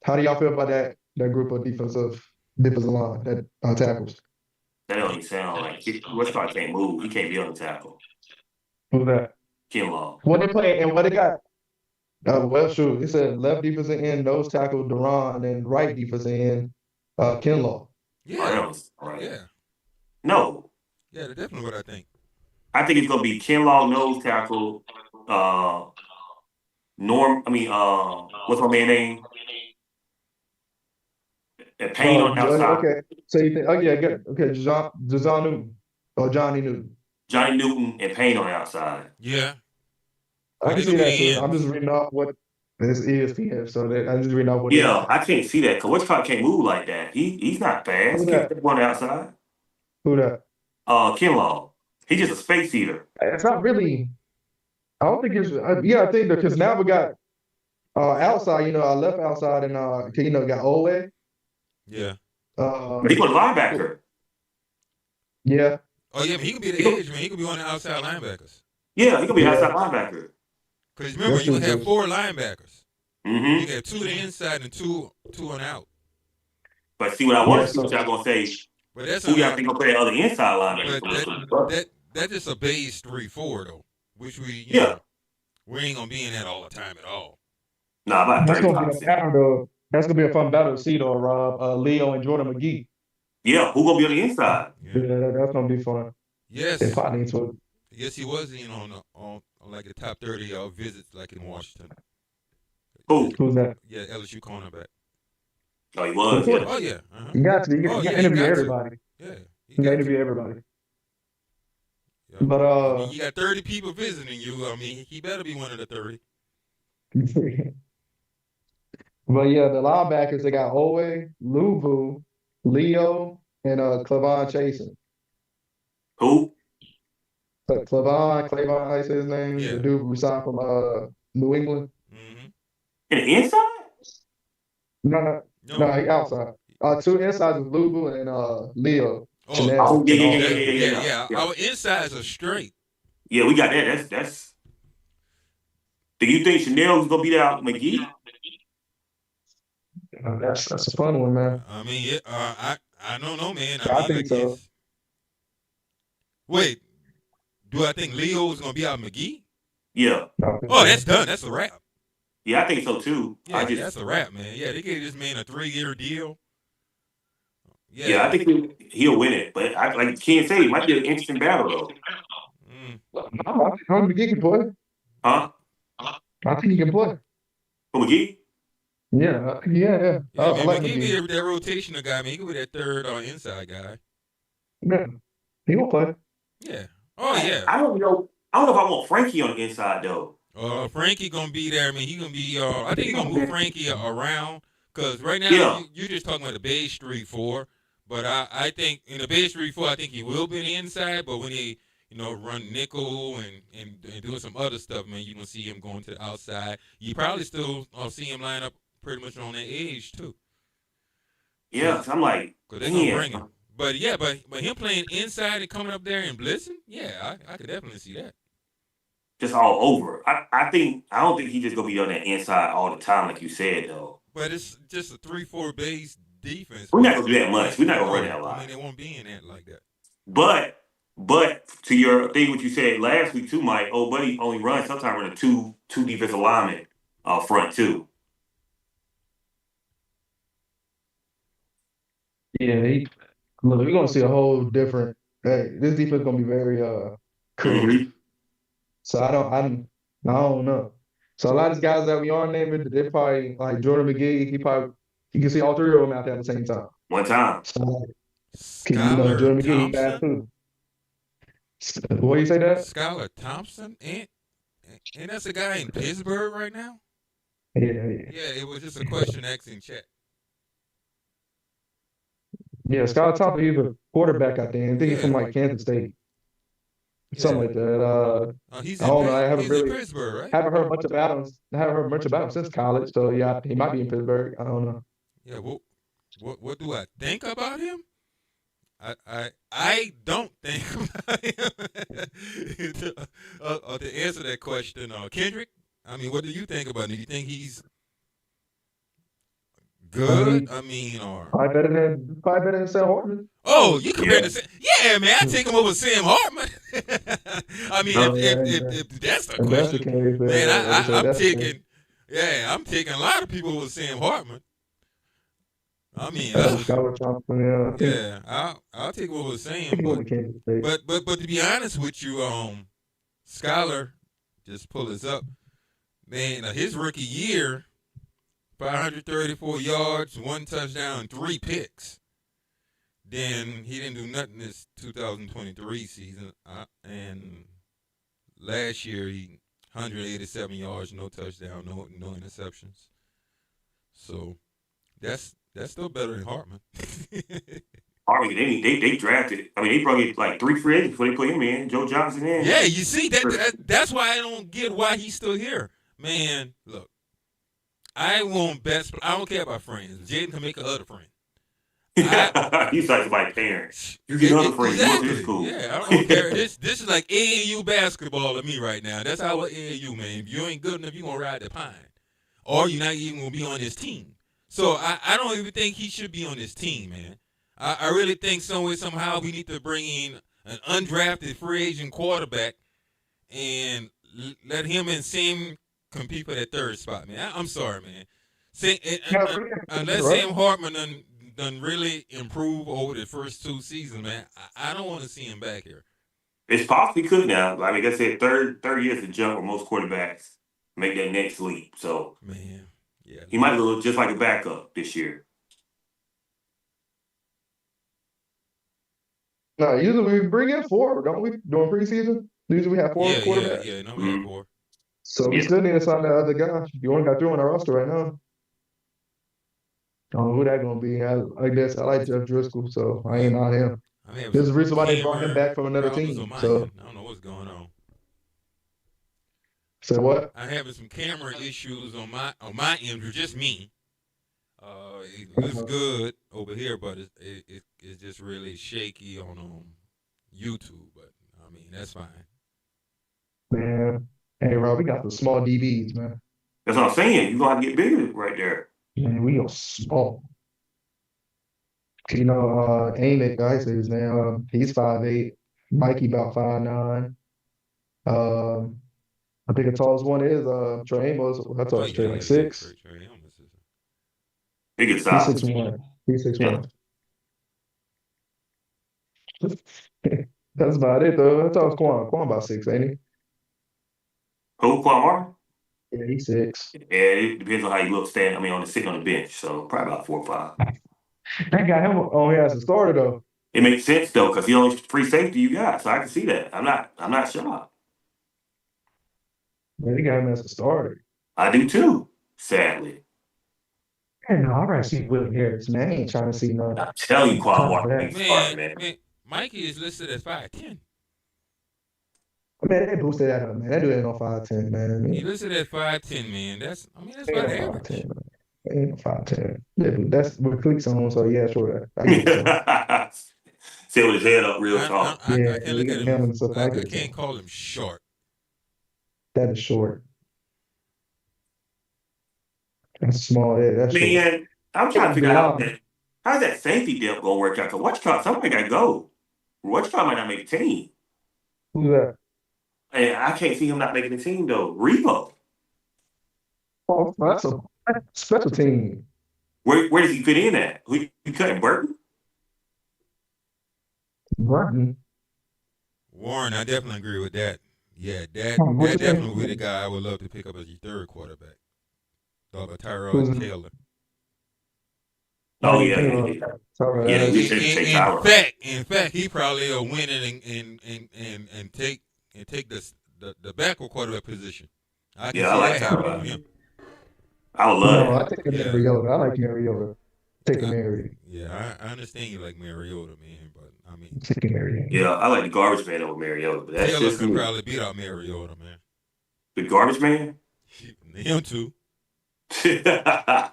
How do y'all feel about that group of defensive line, that tackles? That don't even sound like Westcott can't move. He can't be on the tackle. Who's that? Kinlaw. What they play and what they got? Well, sure. It said left defensive end, nose tackle Deron, and right defensive end Kinlaw. Yeah. Right. Yeah. No. Yeah, that's definitely what I think. I think it's gonna be Kinlaw, nose tackle, what's my man's name? And Payne on the outside. Okay. So you think? Oh yeah, good. Okay, John Newton or Johnny Newton. Johnny Newton and Payne on the outside. Yeah. I can see that too. I'm just reading off what this ESPN, so that I'm just reading off what. Yeah, I can't see that because Westcott can't move like that. He's not fast. He can't on the outside. Who that? Kinlaw. He's just a space eater. It's not really. I don't think it's. Yeah, I think because now we got outside. Our left outside and got Owe. Yeah. But he was a linebacker. Yeah. Oh yeah, but he could be the edge man. He could be one of the outside linebackers. Yeah, he could be an outside linebacker. Because remember, you have 4 linebackers. Mm-hmm. You got 2 on the inside and 2 on out. But see, what I want to see, what y'all gonna say? But that's who y'all think gonna play the other inside linebacker? But that's just a base 3-4 though, which we know, we ain't gonna be in that all the time at all. Nah, about that's gonna be a battle though. That's gonna be a fun battle to see though, Rob. Leo and Jordan McGee. Yeah, who gonna be on the inside? Yeah, that's gonna be fun. Yes. If I need to. Yes, he was in on like the top 30 visits like in Washington. Who's that? Yeah, LSU cornerback. Oh, he was. Yeah. Oh yeah. Uh-huh. You got to. You got to interview everybody. Yeah. You got to interview everybody. Yeah. But I mean, you got 30 people visiting you. I mean, he better be one of the 30. But yeah, the linebackers, they got Owe, Luvu, Leo, and Clavon Chasen. Who? Clavon, how you say his name? Yeah. The dude who signed from New England. Mm-hmm. And the inside? No, he outside. 2 insides is Luvu and Leo. Oh, yeah. Our insides are straight. Yeah, we got that. That's. Do you think Chanel's gonna beat out McGee? That's a fun one, man. I mean, I don't know, man. I think so. Wait, do I think Leo's gonna be out McGee? Yeah. Oh, that's done. That's a wrap. Yeah, I think so too. Yeah, that's a wrap, man. Yeah, they gave this man a 3-year deal. Yeah, I think he'll win it, but like Ken said, it might be an interesting battle though. I think McGee can play. Huh? I think he can play. Who, McGee? Yeah. I like McGee be that rotational guy. I mean, he could be that third inside guy. Yeah, he will play. Yeah. Oh yeah. I don't know if I want Frankie on the inside though. Frankie gonna be there. I mean, he gonna be. I think he's gonna move Frankie around because right now you're just talking about the base 3-4. But I think in the base 3-4, I think he will be the inside. But when he run nickel and doing some other stuff, man, you gonna see him going to the outside. You probably still see him line up pretty much on that edge too. Yeah, so I'm like, because they're gonna bring him. But yeah, but him playing inside and coming up there and blitzing, yeah, I could definitely see that. Just all over. I don't think he's just gonna be on that inside all the time, like you said though. But it's just a 3-4 base defense. We're not gonna do that much. We're not gonna run that a lot. I mean, they won't be in that like that. But to your thing, what you said last week too, Mike. Oh, buddy, only runs sometimes run a two defensive linemen front too. Yeah, look, we're gonna see a whole different. This defense is gonna be very creative. So I don't know. So a lot of these guys that we are naming, they probably like Jordan McGee. He can see all 3 of them out there at the same time. One time. So, Jordan McGee bad too. What do you say that? Skylar Thompson, and that's a guy in Pittsburgh right now. Yeah. Yeah, it was just a question asking chat. Yeah, Skylar Thompson, he's a quarterback out there. I think he's from like Kansas State. Something like that. He's I don't know. I haven't in really Pittsburgh, right? haven't heard much about him. I haven't heard much about him since college. So yeah, he might be in Pittsburgh. I don't know. Yeah. What do I think about him? I don't think about him. To answer that question, Kendrick, I mean, what do you think about him? Do you think he's good? I mean, or probably better than Sam Hartman. Oh, you compare to Sam? Yeah, man, I take him over Sam Hartman. I mean, if that's the question, man, I'm taking a lot of people with Sam Hartman. I mean, I'll take what we're saying, but to be honest with you, Skylar, just pull this up, man. His rookie year, 534 yards, 1 touchdown, 3 picks. Then he didn't do nothing this 2023 season. And last year, he 187 yards, no touchdown, no interceptions. So that's still better than Hartman. Hartman, they drafted. I mean, they brought in like 3 free agents before they put him in. Joe Johnson in. Yeah, you see that's why I don't get why he's still here, man. Look, I want best. I don't care about friends. Jaden can make another friend. He's like my parents. You get another friend. Exactly. You to school. Yeah, I don't care. This is like AAU basketball to me right now. That's how AAU, man. If you ain't good enough, you gonna ride the pine, or you're not even gonna be on this team. So I don't even think he should be on this team, man. I really think somehow we need to bring in an undrafted free agent quarterback and let him and Sam compete for that third spot, man. I'm sorry, man. Unless Sam Hartman done really improve over the first 2 seasons, man, I don't want to see him back here. It's possible he could now. Like I said, third year's the jump where most quarterbacks make that next leap. So, man, yeah, he might look just like a backup this year. No, usually we bring in 4, don't we? During preseason, usually we have 4 quarterbacks. Yeah, no, we have 4. So we still need to sign that other guy. You only got 3 on our roster right now. I don't know who that gonna be. I like Jeff Driscoll, so I ain't on him. There's a reason why they brought him back from another team. So I don't know what's going on. So what? I'm having some camera issues on my end, just me. It looks good over here, but it's just really shaky on YouTube. But I mean, that's fine. Man, hey Rob, we got the small DBs, man. That's what I'm saying. You're gonna have to get bigger right there. Man, we are small. You know, Amick, I say his name. He's 5'8". Mikey about 5'9". I think the tallest one is Trey Amos. I thought Trey like 6. Big size. He's 6'1". He's 6'1". That's about it though. I thought it was Quan. Quan about 6, ain't he? Who, Quan Martin? Yeah, he's 6. Yeah, it depends on how you look sitting on the bench. So probably about 4 or 5. That got him on here as a starter though. It makes sense though, because he only free safety you got, so I can see that. I'm not shocked. Yeah, they got him as a starter. I do too, sadly. Hey, no, I'd rather see Willie Harris, man. I ain't trying to see none. I'm telling you, Quan Martin, man. Mikey is listed as 5'10". Man, they boosted that up, man. That dude ain't no 5'10", man. He listed at 5'10", man. That's about average. 5'10", ain't 5'10". Yeah, that's with cleats on, so yeah, sure. I get it. Sit with his head up real tall. I can't look at him. I can't call him short. That is short. That's small. Yeah, that's man, short. I'm trying to figure out how's that safety depth gonna work out? Because somebody got to go. Might not make the team. Who's that? And I can't see him not making the team though. Revo. Oh, that's a special team. Where does he fit in at? Who you cutting, Burton? Burton. Warren, I definitely agree with that. Yeah, that definitely would be the guy I would love to pick up as your third quarterback. Tyrell Taylor. Oh yeah. In fact, he probably will win it and take the backup quarterback position. I like Tyrell. I would love it. I take Mariota. I like Mariota. Take Mariota. Yeah, I understand you like Mariota, man, but I mean, take Mariota. Yeah, I like the garbage man over Mariota, but that's Taylor could probably beat out Mariota, man. The garbage man? Him too.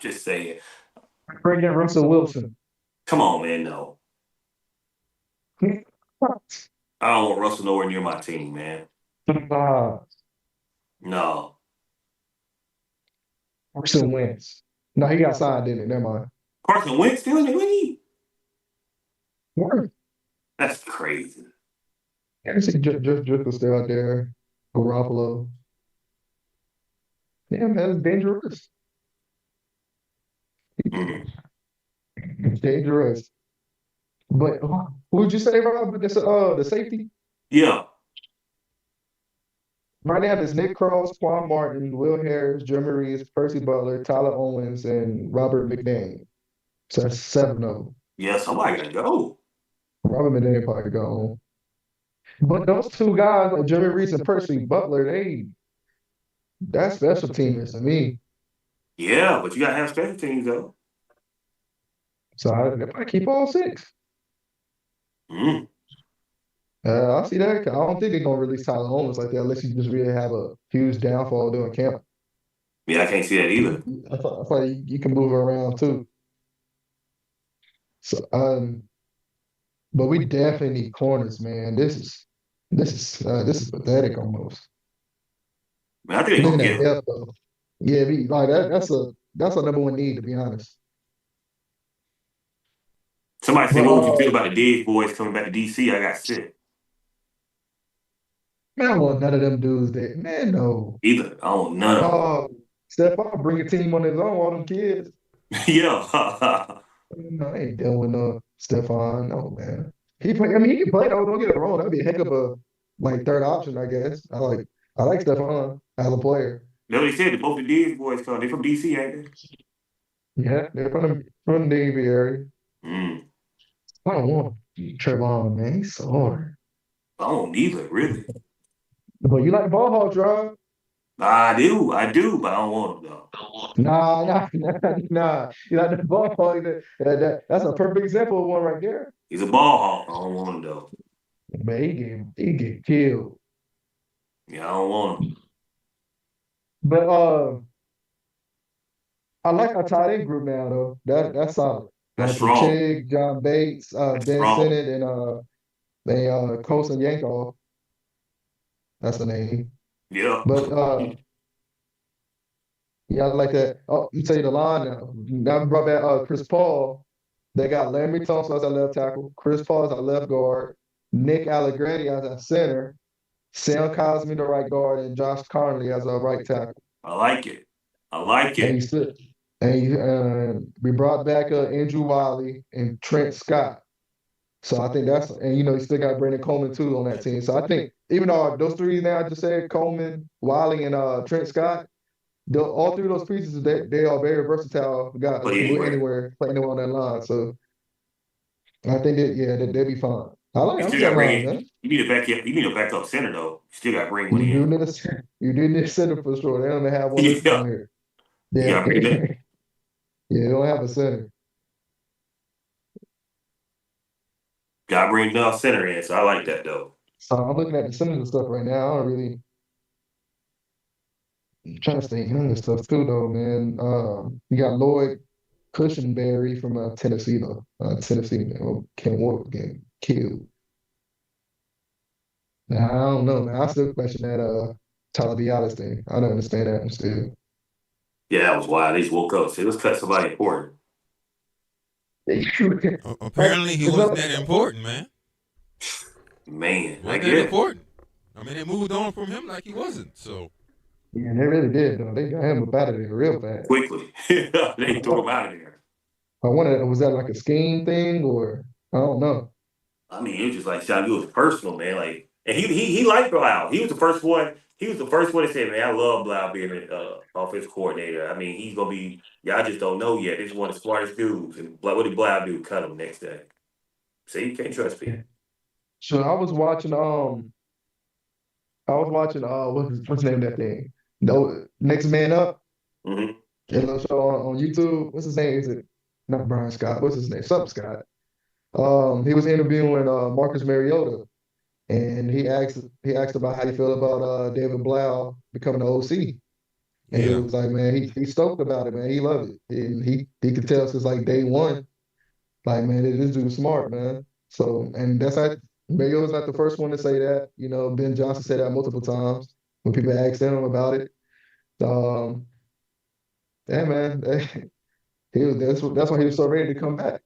Just saying. Bring in Russell Wilson. Come on, man, no. I don't want Russell nowhere near my team, man. No. Carson Wentz. No, he got signed, didn't he? Never mind. Carson Wentz still in the league? What? That's crazy. I see Drift was still out there. Garoppolo. Yeah, man, it's dangerous. It's dangerous. But who would you say, Rob? The safety? Yeah. Right now, there's Nick Cross, Quan Martin, Will Harris, Jeremy Reeves, Percy Butler, Tyler Owens, and Robert McDaniel. So that's 7 of them. Yeah, somebody gotta go. Robert McDaniel probably gone. But those 2 guys, like Jeremy Reeves and Percy Butler, that's special teamers to me. Yeah, but you gotta have special teams though. So they might keep all 6. Mm. I see that. I don't think they're gonna release Tyler Owens like that unless you just really have a huge downfall during camp. Yeah, I can't see that either. I thought you can move her around too. So but we definitely need corners, man. This is pathetic almost. Man, I think they're Looking gonna at get him. depth though. Yeah, like that's a number one need to be honest. Somebody said, But "What would you feel about the Dig boys coming back to DC?" I got sick. man, I don't want none of them dudes there. Man, no. Either I don't none of them. Oh, Stephon bring a team on his own, all them kids. Yeah. No, I ain't dealing with no Stephon. No, man. I mean, he can play though. Don't get it wrong. That'd be a heck of a like third option, I guess. I like Stephon as a player. That's what they said. Both the Dig boys come. They from DC, ain't Yeah, they're from the DMV area. they? Mm. I don't want Trevon, man. He's so hard. I don't either, really. But you like ball hog drive? I do, but I don't want them though. Nah. You like the ball hog? That's a perfect example of one right there. He's a ball hawk. I don't want him though. Man, he get killed. Yeah, I don't want him. But I like our tight end group now though. That's solid. That's Like strong. Chig, John Bates, That's Ben strong. Sinnott, and they Colson Yankoff. That's the name. Yeah. But yeah, I like that. Oh, you tell you the line now. Now we brought back Chris Paul. They got Larry Thompson as a left tackle, Chris Paul as a left guard, Nick Allegretti as a center, Sam Cosmi the right guard, and Josh Conley as a right tackle. I like it. I like And it. we brought back Andrew Wiley and Trent Scott. So I think and you still got Brandon Coleman too on that team. So I think even though those 3 now I just said Coleman, Wiley, and Trent Scott, all 3 of those pieces they are very versatile guys. Play They can go anywhere. play anywhere on that line. So I think they'll be fine. You I'm still got to saying bring line, in. man. You need a backup. You need a backup center though. You still got to bring one You do in. need a center for sure. They don't have one listed on Yeah. here. You Yeah, got to bring that. yeah, they don't have a center. Got to bring another center in. So I like that though. So I'm looking at the centers and stuff right now. I don't really I'm trying to stay young and stuff too, though, man. You got Lloyd Cushenberry from Tennessee, though. Tennessee, man, Ken Ward getting killed. Now, I don't know, man. I still question that Tyler Biadasz thing. I don't understand that one still. Yeah, that was wild. They just woke up. Said, let's cut somebody important. Apparently, he wasn't that important, man. Man, I Wasn't that guess. important. I mean, they moved on from him like he wasn't. So Yeah, they really did, though. They got him up out of there real fast. Quickly. They threw him out of there. I wonder, was that like a scheme thing or I don't know. I mean, it was just like Sean, it was personal, man. Like, and he liked Blau. He was the first one. He was the first one to say, "Man, I love Blau being an offensive coordinator. I mean, he's gonna be. Y'all just don't know yet. This is one of the smartest dudes." And what did Blau do? Cut him next day. See, you can't trust people. So I was watching what's the name of that thing? No, Next Man Up. Mm-hmm. That little show on YouTube. What's his name? Is it not Brian Scott? What's his name? Something Scott. He was interviewing Marcus Mariota, and he asked about how you feel about David Blau becoming the OC. And he yeah, was like, man, he's stoked about it, man. He loved it. And he could tell since like day one, like, man, this dude's smart, man. So, and that's how Mariota's not the first one to say that. Ben Johnson said that multiple times when people asked him about it. Yeah, man, that's why he was so ready to come back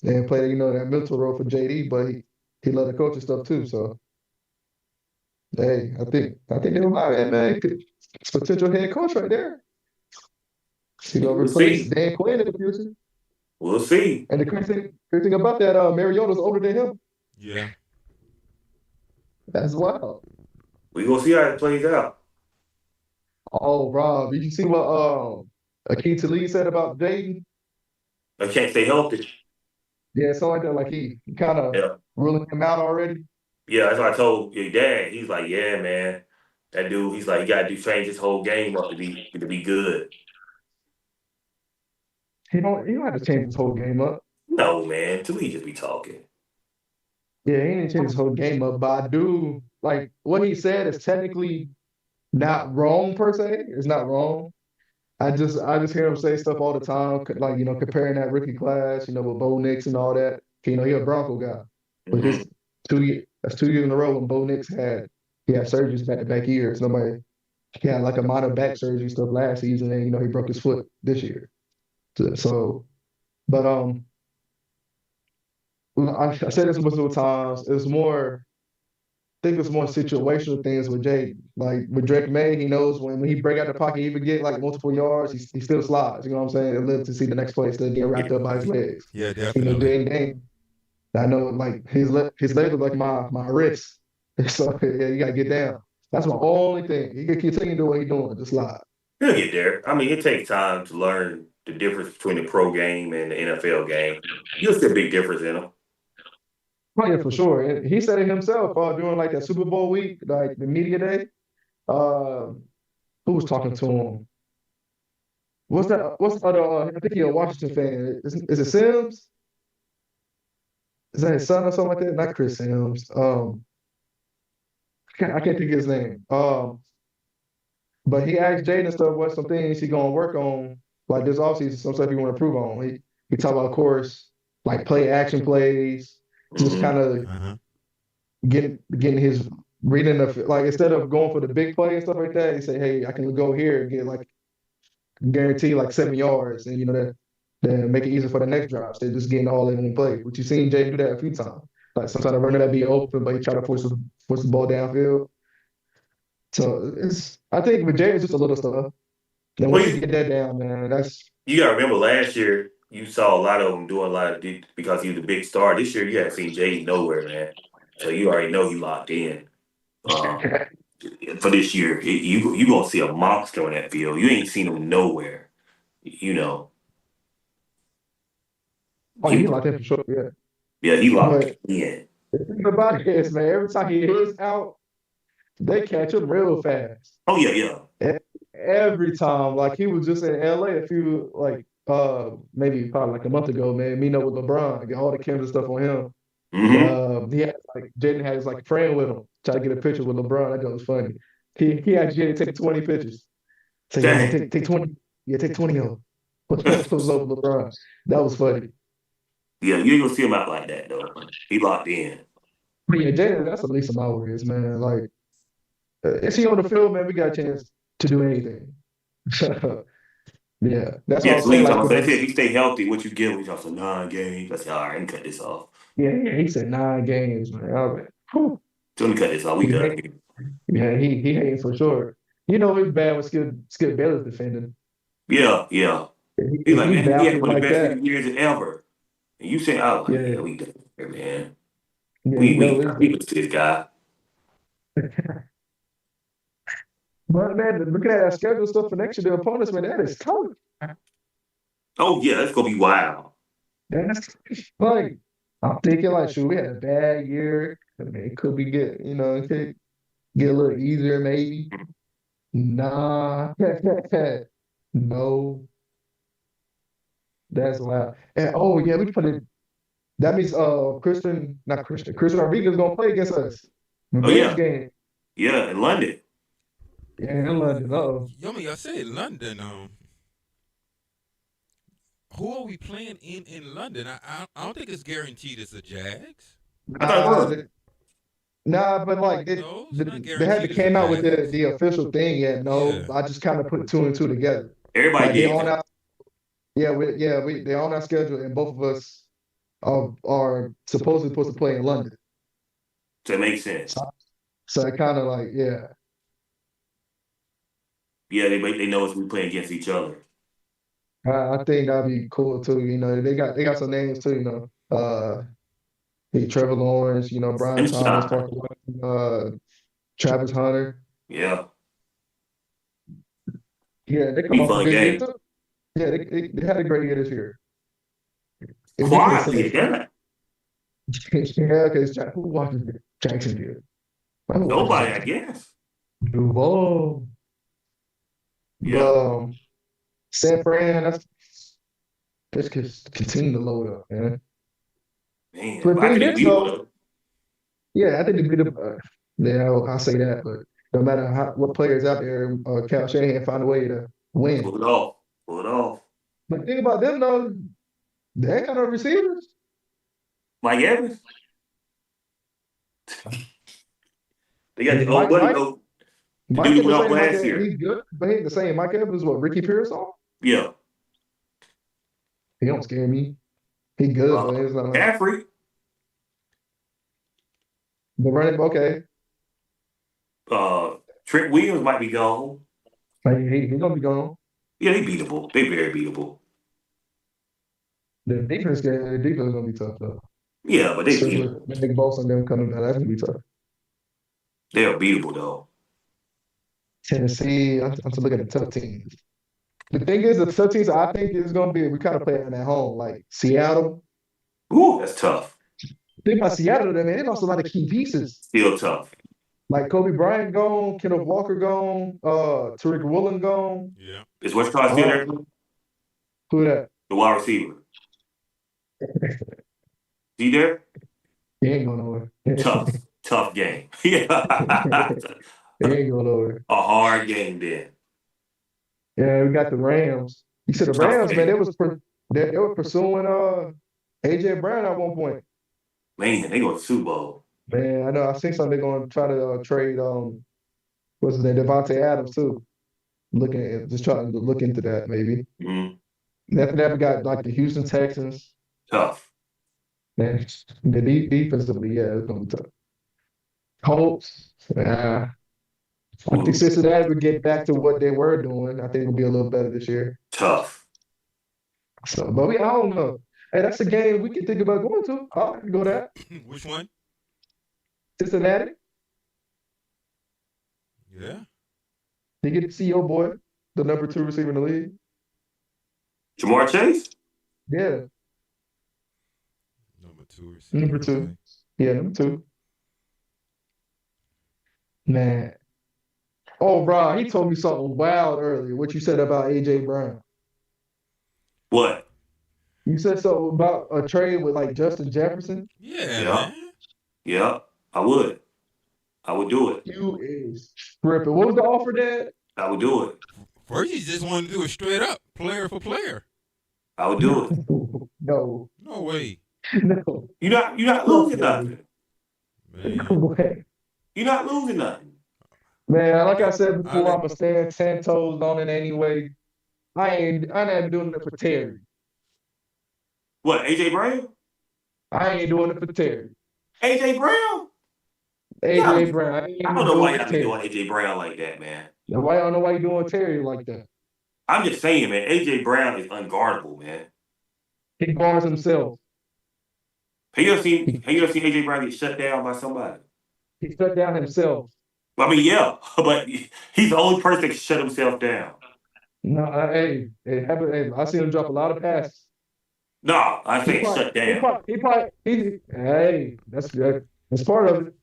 and play, that mental role for JD. But he loved the coaching stuff too. So, hey, I think they'll allow that, man. It's a potential head coach right there. He's gonna We'll replace see. Dan Quinn in the future. We'll see. And the crazy thing about that, Mariota's older than him. yeah. That's wild. We gonna see how it plays out. Oh, Rob, did you see what Akeem Lee said about Jaden? I can't stay healthy. Yeah, something like that. Like he kind of Yeah. ruling him out already. Yeah, that's what I told your dad. He's like, yeah, man. That dude, he's like, he gotta do change his whole game up to be good. He don't have to change his whole game up. No, man. Too just be talking. Yeah, he didn't change his whole game up, but I do like what he said is technically not wrong per se. It's not wrong. I just hear him say stuff all the time, like comparing that rookie class, with Bo Nix and all that. He's a Bronco guy, but Hmm. his 2 years that's 2 years in a row when Bo Nix he had surgeries back to back years. He had like a minor back surgery stuff last season, and he broke his foot this year. So but I said this multiple times. I think it's more situational things with Jay. Like with Drake May, he knows when he break out the pocket, he even get like multiple yards, he still slides. You know what I'm saying? And live to see the next play, still get Yeah, wrapped up by his legs. Yeah, definitely. Jay Dane, I know like his legs are like my wrist. So yeah, you gotta get down. That's my only thing. He can continue doing what he's doing, just slide. he'll get there. I mean, it takes time to learn the difference between the pro game and the NFL game. You'll see a big difference in them. Oh yeah, for sure. And he said it himself during like that Super Bowl week, like the media day. Uh, who was talking to him? What's that? What's the other? I think he's a Washington fan. Is it Sims? Is that his son or something like that? Not Chris Sims. I can't think of his name. But he asked Jaden and stuff what some things he gonna work on like this offseason, some stuff he want to improve on. He talked about, of course, like play action plays, just Hmm. kind of Uh-huh. getting his reading of like instead of going for the big play and stuff like that, he said, hey, I can go here and get like guarantee like 7 yards, and then make it easier for the next drive. So just getting all in one play. Which you've seen Jaden do that a few times. Like sometimes the runner that be open, but he try to force the ball downfield. So I think with Jaden, it's just a little stuff. Then Well, once you get that down, man, that's you got to remember last year you saw a lot of them doing a lot of because he was a big star. This year you haven't seen Jay nowhere, man. So you already know he locked in. Um, for this year, you gonna see a monster on that field. You ain't seen him nowhere. You know, oh, yeah, he he locked in for sure. Yeah, yeah he locked but in. the thing about it is, man, every time he hits out, they catch him real fast. Oh yeah, yeah. E- Every time, like he was just in LA a few like maybe probably like a month ago, man. Meeting up with LeBron, get all the cameras and stuff on him. Hmm. He had like Jaden had his like friend with him, try to get a picture with LeBron. I thought it was funny. He had Jaden take 20 pictures. Say, yeah, man, Dang. take 20. Yeah, take 20 of them. What's up with LeBron? That was funny. Yeah, you ain't gonna see him out like that though. He locked in. But yeah, Jaden, that's the least of my worries, man. Like, is he on the field, man? We got a chance to do anything. Yeah, that's what Yeah, I'm so he saying. Like, talking. So they said if he stay healthy, what you get him? He's talking for 9 games. I said, all right, I can cut this off. yeah, he said 9 games, man. I was like, whew. So let me cut this off. We He done. hate- Yeah, he hating for sure. He's bad with Skip Bayless defending. Yeah, yeah. He's If like, he man, he baffled had him one of the like best that, years ever. And you say, oh, like, yeah, yeah, we done here, man. yeah, he We know got this. people to this guy. But man, looking at that schedule stuff for next year, the opponents, man, that is tough. Oh yeah, that's gonna be wild. That's like I'm thinking like, shoot, we had a bad year. I mean, it could be good, it could get a little easier maybe. Nah, no, that's loud. And oh yeah, we put it. That means not Christian Rodriguez gonna play against us. Oh Revenge yeah, game. yeah, in London. Yeah, in London. Uh-oh. I said London. Who are we playing in London? I don't think it's guaranteed it's the Jags. I thought it Nah, was. the, nah, but like No, it's not they guaranteed haven't it's the came out with Jags. the official thing yet. No, Yeah. I just kind of put two and two together. Everybody Like they did on that. our they on our schedule, and both of us are supposed to play in London. So it makes sense. So, so it kind of like Yeah, they know us we play against each other. I think that'd be cool too. They got some names too. Trevor Lawrence. Brian And Thomas, Sean. Parker. Travis Hunter. Yeah. Yeah, they come Be off a fun good year game. too. Yeah, they had a great year this year. If we can Quietly, say, yeah. yeah, because who watches Jacksonville? Who watches Nobody, I Jacksonville? guess. Duval. Yeah. But San Fran, that's just continue to load up, man. Man, But but the I thing think is, people though, though. yeah, I think the bit of yeah, I'll say that, but no matter what players out there, Cal Shanahan find a way to win. Pull it off. Pull it off. But the thing about them, though, they ain't got no receivers. Mike Evans. They got the old Mike, buddy Mike, though. The Mike dude he kept went off saying Mike, last year. he's good, but he ain't the same. Mike Evans, what Ricky Pearsall? Yeah. He don't scare me. He good, but it's not like Caffrey. the running. Okay, Trent Williams might be gone. like he gonna be gone. Yeah, they beatable. They very beatable. The defense gonna be tough though. Yeah, but they Especially beatable. with Nick Bosa and them coming down, that's gonna be tough. They're beatable though. Tennessee, I'm to look at the tough teams. The thing is, the tough teams I think is gonna be we kind of play it at home, like Seattle. Ooh, that's tough. Think about Seattle, man. They lost a lot of key pieces. Still tough. Like Kobe Bryant gone, Kenneth Walker gone, Tariq Woolen gone. Yeah. Is Westcott still there? Who that? The wide receiver. He there? He ain't going nowhere. Tough game. Yeah. He ain't going nowhere. A hard game then. Yeah, we got the Rams. You said the Rams, man. They were pursuing AJ Brown at one point. Man, they go to Super Bowl. Man, I know. I think something they're going to try to trade. What's his name? Devontae Adams too. Just trying to look into that maybe. Mm-hmm. After that, we got like the Houston Texans. Tough. Man, the defensively, yeah, it's gonna be tough. Colts, I think Cincinnati would get back to what they were doing. I think it'll be a little better this year. Tough. So, but I don't know. Hey, that's a game we can think about going to. I can go there. Which one? Cincinnati. Yeah. You get to see your boy, the number 2 receiver in the league. Jamar Chase? Yeah, Number 2 receiver. number 2. Yeah, number 2. Man. Oh, bro, he told me something wild earlier. What you said about AJ Brown? What? You said something about a trade with like Justin Jefferson. Yeah, Yeah. man. Yeah, I would. I would do it. You is tripping. What was the offer, Dad? I would do it. First, he just wanted to do it straight up, player for player. I would do it. No, No way. no, You're not losing nothing. Man. no way. You're not losing nothing. Man, like I said before, I'm gonna stand 10 toes on it anyway. I ain't doing it for Terry. What, AJ Brown? I ain't doing it for Terry. AJ Brown? AJ Brown. I don't know why y'all be doing AJ Brown like that, man. Why I don't know why you doing Terry like that. I'm just saying, man, AJ Brown is unguardable, man. He guards himself. Have you ever seen AJ Brown get shut down by somebody? He shut down himself. I mean, yeah, but he's the only person that can shut himself down. No, hey, I seen him drop a lot of passes. No, I think shut down. Hey, that's good. That's part of it.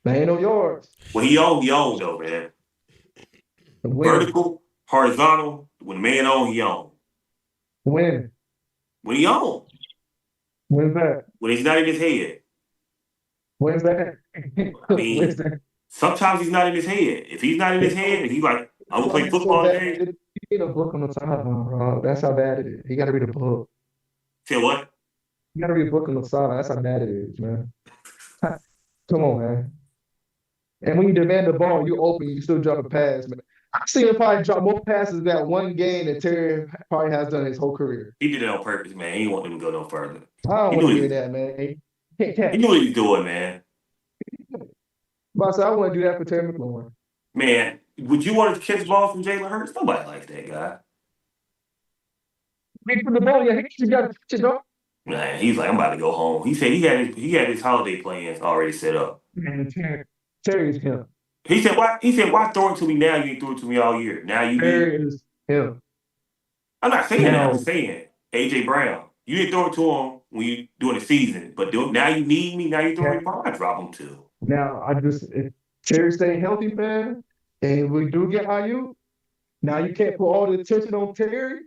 They ain't no yards. Well, he own though, man. Vertical, horizontal. When the man on, he on. When When he on. when's that? When he's not in his head. When's that? I mean, sometimes he's not in his head. If he's not in his head, and he's like, I'm gonna play football today. He need a book on the sideline, bro. That's how bad it is. He got to read a book. Say what? You got to read a book on the sideline. That's how bad it is, man. Come on, man. And when you demand the ball, you open, you still drop a pass, man. I've seen him probably drop more passes that one game that Terry probably has done his whole career. He did it on purpose, man. He didn't want them to go no further. I don't want to hear that, man. He knew what he was doing, man. But I want to do that for Terry McLaurin. Man, would you want to catch balls from Jalen Hurts? Nobody likes that guy. Reach for the ball, yeah, you got to catch it, dog. Man, he's like, I'm about to go home. He said he had his holiday plans already set up. Man, Terry's him. He said, "Why?" He said, "Why throw it to me now? You ain't threw it to me all year. Now you did." Terry is him. I'm not saying that. I'm Now, just saying AJ Brown. You didn't throw it to him when you doing the season, but now you need me. Now you throwing me. I drop him too. now if Terry stay healthy, man, and we do get IU, now you can't put all the attention on Terry.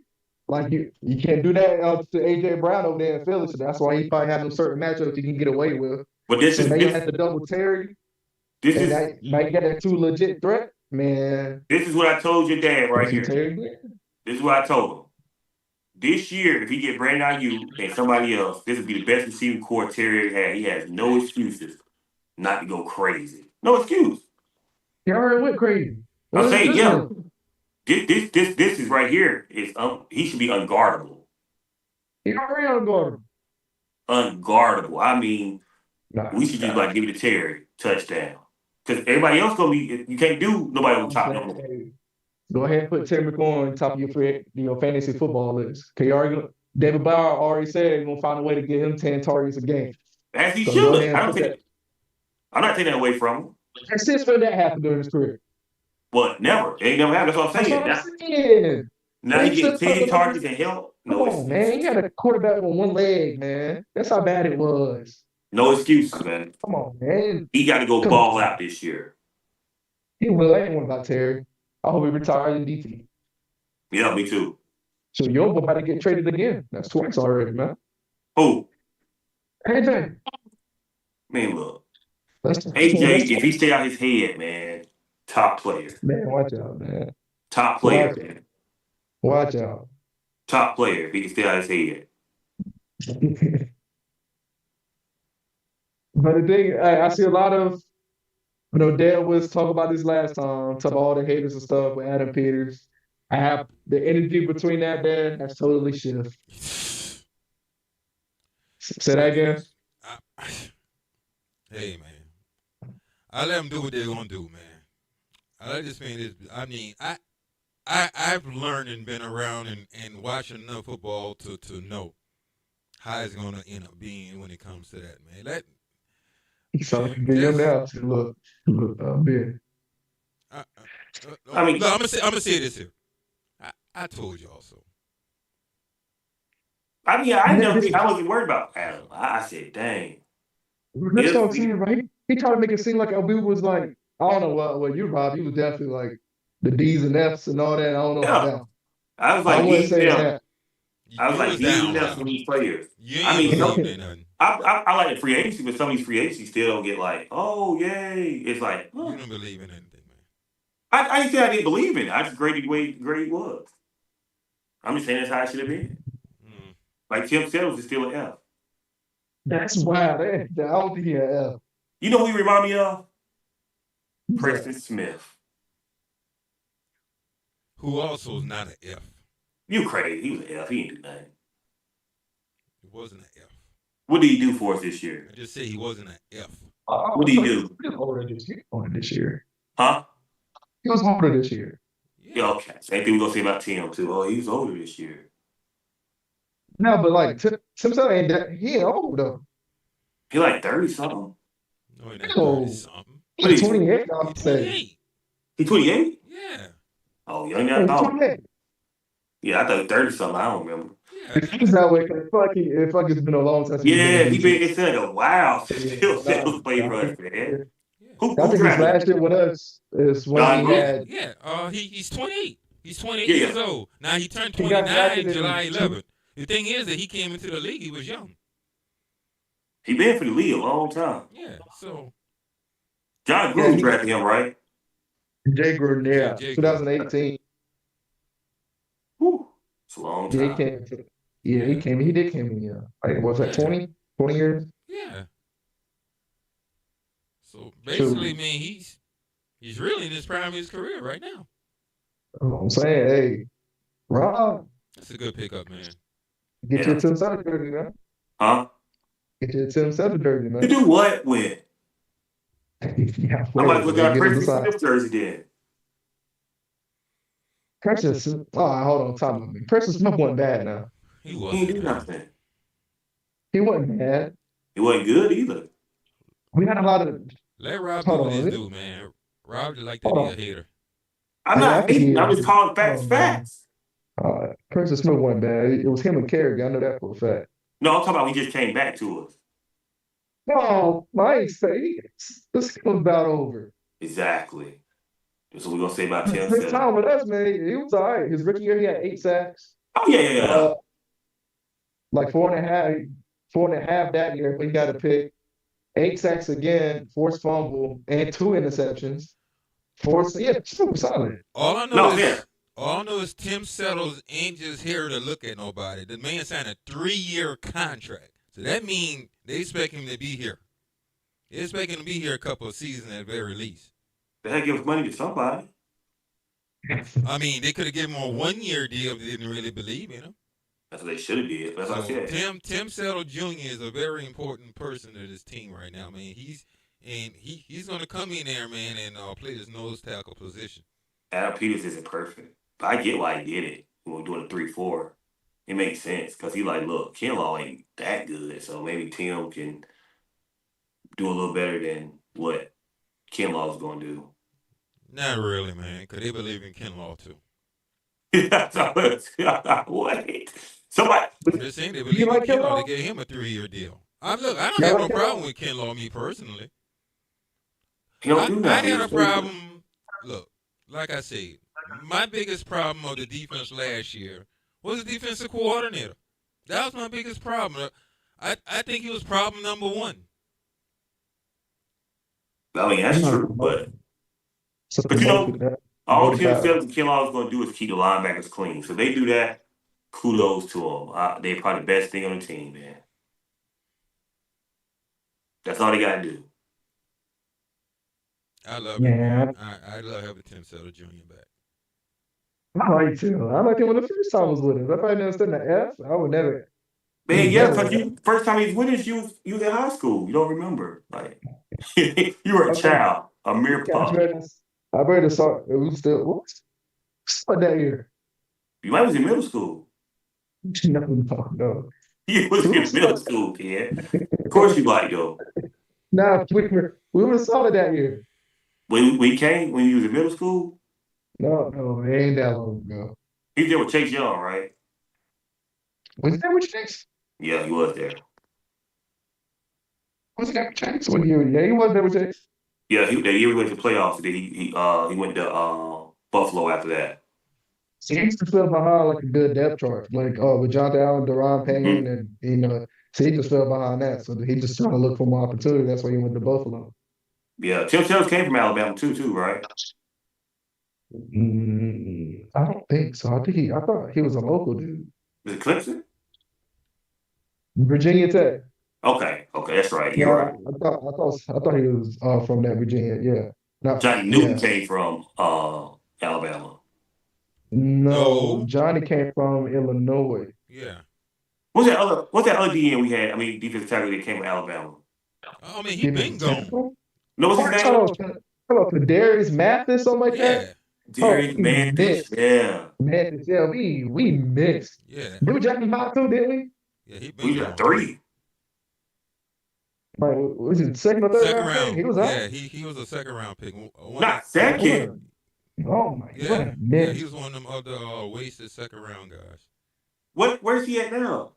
Like you can't do that to AJ Brown over there in Philly. So that's why he probably has some certain matchups he can get away with. But this So is now you have to double Terry, and now you got that two legit threat, man. this is what I told your dad right here. Terry, This is what I told him. This year, if he get Brandon IU and somebody else, this would be the best receiving core Terry ever had. He has no excuses not to go crazy. No excuse. he already went crazy. I'm saying, yeah. This is right here is he should be unguardable. He already unguardable. Unguardable. I mean, we should just like give it to Terry touchdown because everybody else gonna be. You can't do nobody on top of him. Go ahead and put Terry McLaurin on top of your fantasy football list. David Bauer already said he's gonna find a way to get him 10 targets a game. As he should. I'm not taking that away from him. And since when that happened during his career? What? Never. It ain't never happened. That's what I'm saying. Now you get 10 targets and help. No, come on, man. You had a quarterback on one leg, man. That's how bad it was. No excuses, man. Come on, man. He got to go ball out this year. He will. I ain't one about Terry. I hope he retires in DT. Yeah, me too. So you're about to get traded again. That's twice already, man. Who? AJ. Man, look. AJ, if he stay out his head, man, top player. Man, watch out, man. Top player, man. Watch out. Top player if he can stay out his head. But the thing, I see a lot of, Dale was talking about this last time, talking about all the haters and stuff with Adam Peters. I have the energy between that, man, has totally shifted. Say that again? Hey, man. I let them do what they're going to do, man. I just mean this. I mean, I've learned and been around and watching enough football to know how it's going to end up being when it comes to that, man. So now, look, man. I mean, look, I'm gonna say this here. I told y'all so. I mean, I wasn't worried about Adam. I said, dang. That's what I'm saying, right? He tried to make it seem like we was like, I don't know what you, Rob. You was definitely like the D's and F's and all that. I don't know about that. I was like, I wouldn't say that. I was like, D's and F's from these players. I mean, I like the free agency, but some of these free agencies still don't get like, oh, yay. It's like, you don't believe in anything, man. I didn't say I didn't believe in it. I just graded the way great it was. I'm just saying that's how it should have been. Like Tim said, it was still an F. That's wild. I don't think he an F. You know who he remind me of? Preston Smith. Who also is not an F. You crazy. He was an F. He didn't do nothing. He wasn't an F. What did he do for us this year? I just said he wasn't an F. What did he do? He was older this year. Huh? He was older this year. Yeah, okay. Same thing we're going to say about Tim, too. Oh, he was older this year. No, but like, Tim ain't that. He ain't old, though. He like 30-something. No, he not 30-something. He's 28, I'm saying. He 28? Yeah. Oh, young than I thought. Yeah, I thought 30-something. I don't remember. Yeah. He's that way because it feel like it's been a long time. Yeah, it's been a while since Phil played for us, man. Who I think his last year with us is when he had. Yeah, he's 28. He's 28 years old. Now he turned 29 July 11th. The thing is that he came into the league, he was young. He been for the league a long time. Yeah, so. John Gruden drafted him, right? Jay Gruden, yeah. 2018. Whew. It's a long time. He came. He did come in, yeah. Like, what's that, 20 years? Yeah. So, basically, I mean, he's really in his prime of his career right now. I'm saying, hey, Rob. That's a good pickup, man. Get your Tim Sutter jersey, man. Huh? Get your Tim Sutter jersey, man. You do what with? Yeah, I might look at Preston Smith jersey then. Precious. Oh, hold on, time with me. Preston Smith wasn't bad now. He wasn't. He did nothing. He wasn't bad. He wasn't good either. We had a lot of. Let Rob do what he do, man. Rob would like to be a hater. I'm Yeah, I not think hating. he I'm is. just calling Come facts on, man. facts. Preston Smith wasn't bad. It was him and Kerrigan. I know that for a fact. No, I'm talking about he just came back to us. No, I ain't say this was about over. Exactly. That's what we're gonna say about Tim His Self. time with us, man, he was all right. His rookie year, he had 8 sacks. Oh yeah. Like 4.5 that year, but he got a pick. 8 sacks again, forced fumble, and 2 interceptions. Super solid. All I No, know yeah. is Tim Settles ain't just here to look at nobody. The man signed a 3-year contract. So that means they expect him to be here. They expect him to be here a couple of seasons at the very least. They had to give money to somebody. I mean, they could have given him a 1-year deal if they didn't really believe in him. That's what they should have did. That's what I said. Tim Settle Jr. is a very important person to this team right now, man. He's going to come in there, man, and play this nose tackle position. Adam Peters isn't perfect, but I get why he did it. When we're doing a 3-4, it makes sense because he like, look, Kinlaw ain't that good, so maybe Tim can do a little better than what Kinlaw's going to do. Not really, man, because they believe in Kinlaw too. What? Somebody. I'm just saying they believe in Kinlaw. They gave him a 3-year deal. I don't have no problem with Kinlaw, me personally. He don't do nothing. I had a problem. Look, like I said, my biggest problem of the defense last year was the defensive coordinator. That was my biggest problem. I think he was problem number 1. I mean, that's true, but you know, all Tim Self and Kinlaw is going to do is keep the linebackers clean. So if they do that, kudos to them. They're probably the best thing on the team, man. That's all they got to do. I love it. I love having Tim Settle Jr. back. I like too. I liked him when the first time I was with him. If I didn't understand the F, I would never. Man, yeah, because first time he was with us, you was in high school. You don't remember. Like, you were a child, a mere pup. I barely saw it. It was still, what that year? You might was in middle school. No. You was in middle school, kid. Of course you like, though. Nah, we were solid that year. When we came, when you was in middle school? No, it ain't that long ago. He was there with Chase Young, right? Was that with Chase? Yeah, he was there. Was that with Chase? Yeah, he was there with Chase. Yeah, the year we went to playoffs, then he went to Buffalo after that. So he used to fell behind like a good depth chart, like with Jonathan Allen, Deron Payne, and so he just fell behind that. So he just trying to look for more opportunity. That's why he went to Buffalo. Yeah, Tim Sells came from Alabama too, right? I don't think so. I thought he was a local dude. Was it Clemson? Virginia Tech. Okay, that's right. You're right. I thought he was from that Virginia. Yeah. Johnny Newton came from Alabama. No, Johnny came from Illinois. Yeah. What's that other DN we had? I mean, defensive tackle that came from Alabama. Oh, man, he been gone. No, what's his name? Hello, Darius Mathis, something like that. Darius Mathis. Yeah. Mathis, yeah, we mixed. Yeah. Did we jack him high too, didn't we? Yeah, he been We got 3. Like, was it second or third round? He was out. Yeah, he was a second round pick. Not second. Oh my god. Yeah, he was one of them other wasted second round guys. Where's he at now?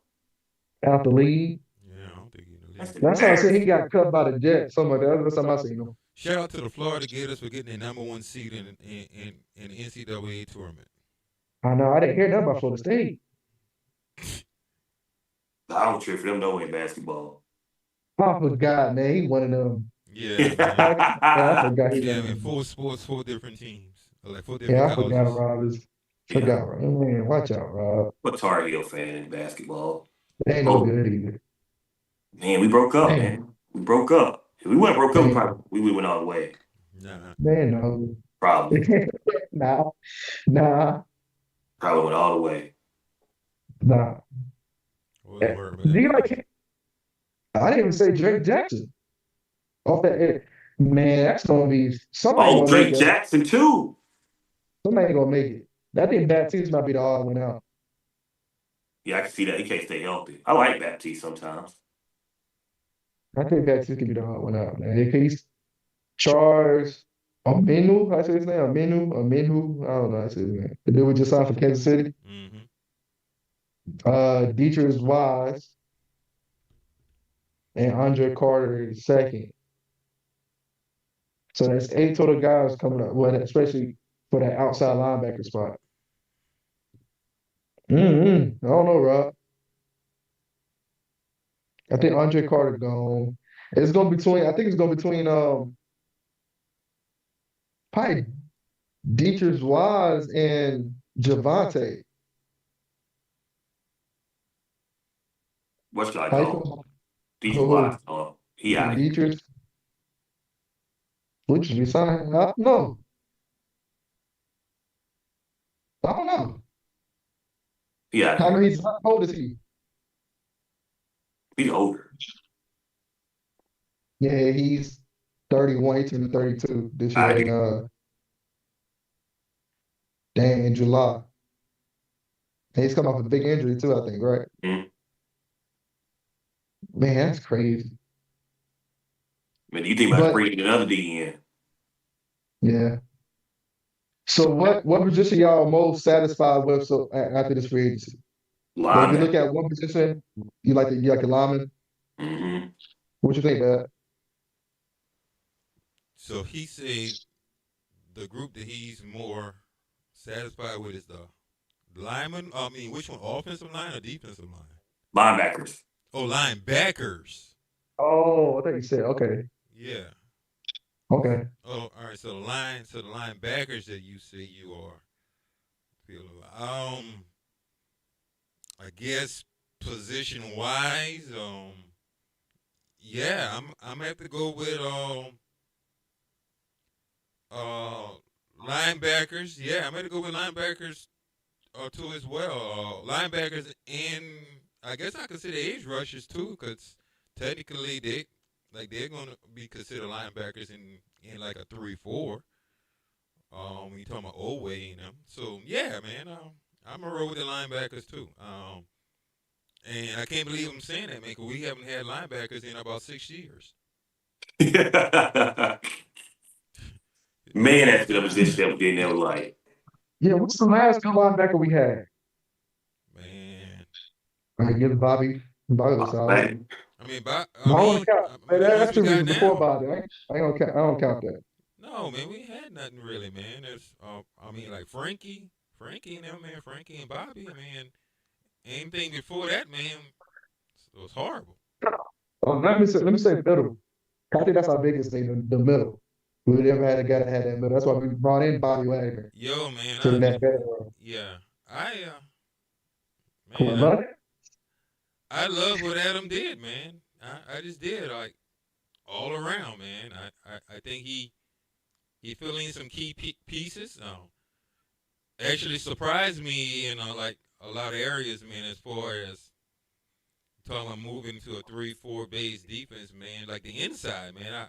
Out the league. Yeah, I don't think he knew. That's how I said he got cut by the Jets. Something like that. That's how I seen him. Shout out to the Florida Gators for getting their #1 seed in the NCAA tournament. I know. I didn't hear that about Florida State. I don't cheer for them no way in basketball. I forgot, man. He one of them. Yeah, I forgot. Yeah, man. 4 sports, 4 different teams. Like 4 different I forgot Rob. Man, watch out, Rob. I'm a Tar Heel fan in basketball. They ain't no good either. Man, we broke up, man. We broke up. If we wouldn't broke up, we would went all the way. Nah. Man, no. Probably. Nah. Probably went all the way. Nah. Do you like? I didn't even say Drake Jackson. Off that, man, that's gonna be somebody. Oh, Drake Jackson too. Somebody gonna make it. I think Baptiste might be the odd one out. Yeah, I can see that. He can't stay healthy. I like Baptiste sometimes. I think Baptiste could be the odd one out, man. If he's Charles, Aminu, I say his name. Aminu. I don't know. I say his name. The dude we just signed for Kansas City. Mm-hmm. Dietrich Wise and Andre Carter is second. So that's 8 total guys coming up. Well, especially for that outside linebacker spot. I don't know, Rob. I think Andre Carter gone. It's going between. I think it's going between probably Dietrich Wise and Javante. What's I How you go? feel? These Oh, wise. Oh, he out of here. Dietrich. Which we signed? No, I don't know. He out of How here. many? How old is he? He's older. Yeah, he's 31, 18 to 32 this Out year of in here. in July. And he's come off a big injury too, I think, right? Mm. Man, that's crazy. Man, you think about But bringing another D in? yeah. So what position y'all most satisfied with after this free agency? Like if you look Linebacker. at one position, you like the lineman. Mm-hmm. What you think, man? So he said the group that he's more satisfied with is the lineman. I mean, which one? Offensive line or defensive line? Linebackers. Oh, linebackers. Oh, I think you said okay. Yeah. Okay. Oh, all right. So the linebackers that you say you are feeling. I guess position wise, yeah, I'm gonna have to go with uh linebackers. Yeah, I'm gonna go with linebackers too as well. Linebackers and I guess I consider edge rushers too, because technically they're gonna be considered linebackers in like a 3-4. When you talking about old way in them. So yeah, man, I'm gonna roll with the linebackers too. And I can't believe I'm saying that, man, because we haven't had linebackers in about 6 years. Man, that's been a position that we didn't ever like. Yeah, what's the last good linebacker we had? Man, I guess Bobby. Bobby was solid. Man. I mean, but But I don't want to count. Hey, the ones that's we two got reasons before now. Bobby. I don't count. I don't count that. No, man, we had nothing really, man. There's, I mean, like Frankie and them, man, Frankie and Bobby. I mean, anything before that, man, it was horrible. Let me say middle. I think that's our biggest thing, the middle. We never had a guy that had that middle. That's why we brought in Bobby Wagner Yo, man, to the next middle. yeah, I, Come on, man, buddy. I love what Adam did, man. I just did, like, all around, man. I think he filled in some key pieces. Actually surprised me in like a lot of areas, man. As far as talking about moving to a 3-4 base defense, man. Like the inside, man.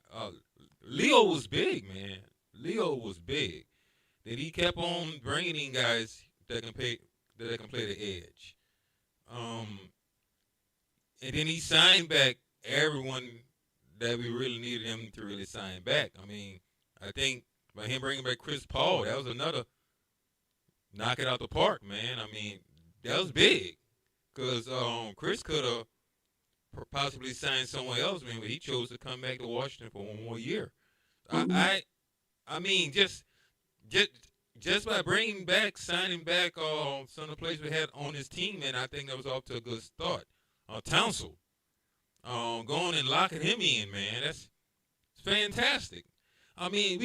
Leo was big, man. Leo was big. Then he kept on bringing in guys that can play the edge. And then he signed back everyone that we really needed him to really sign back. I mean, I think by him bringing back Chris Paul, that was another knock it out the park, man. I mean, that was big because Chris could have possibly signed somewhere else, man, but he chose to come back to Washington for one more year. I mean, just by signing back some of the players we had on his team, man, I think that was off to a good start. Townsend, going and locking him in, man, that's fantastic. I mean,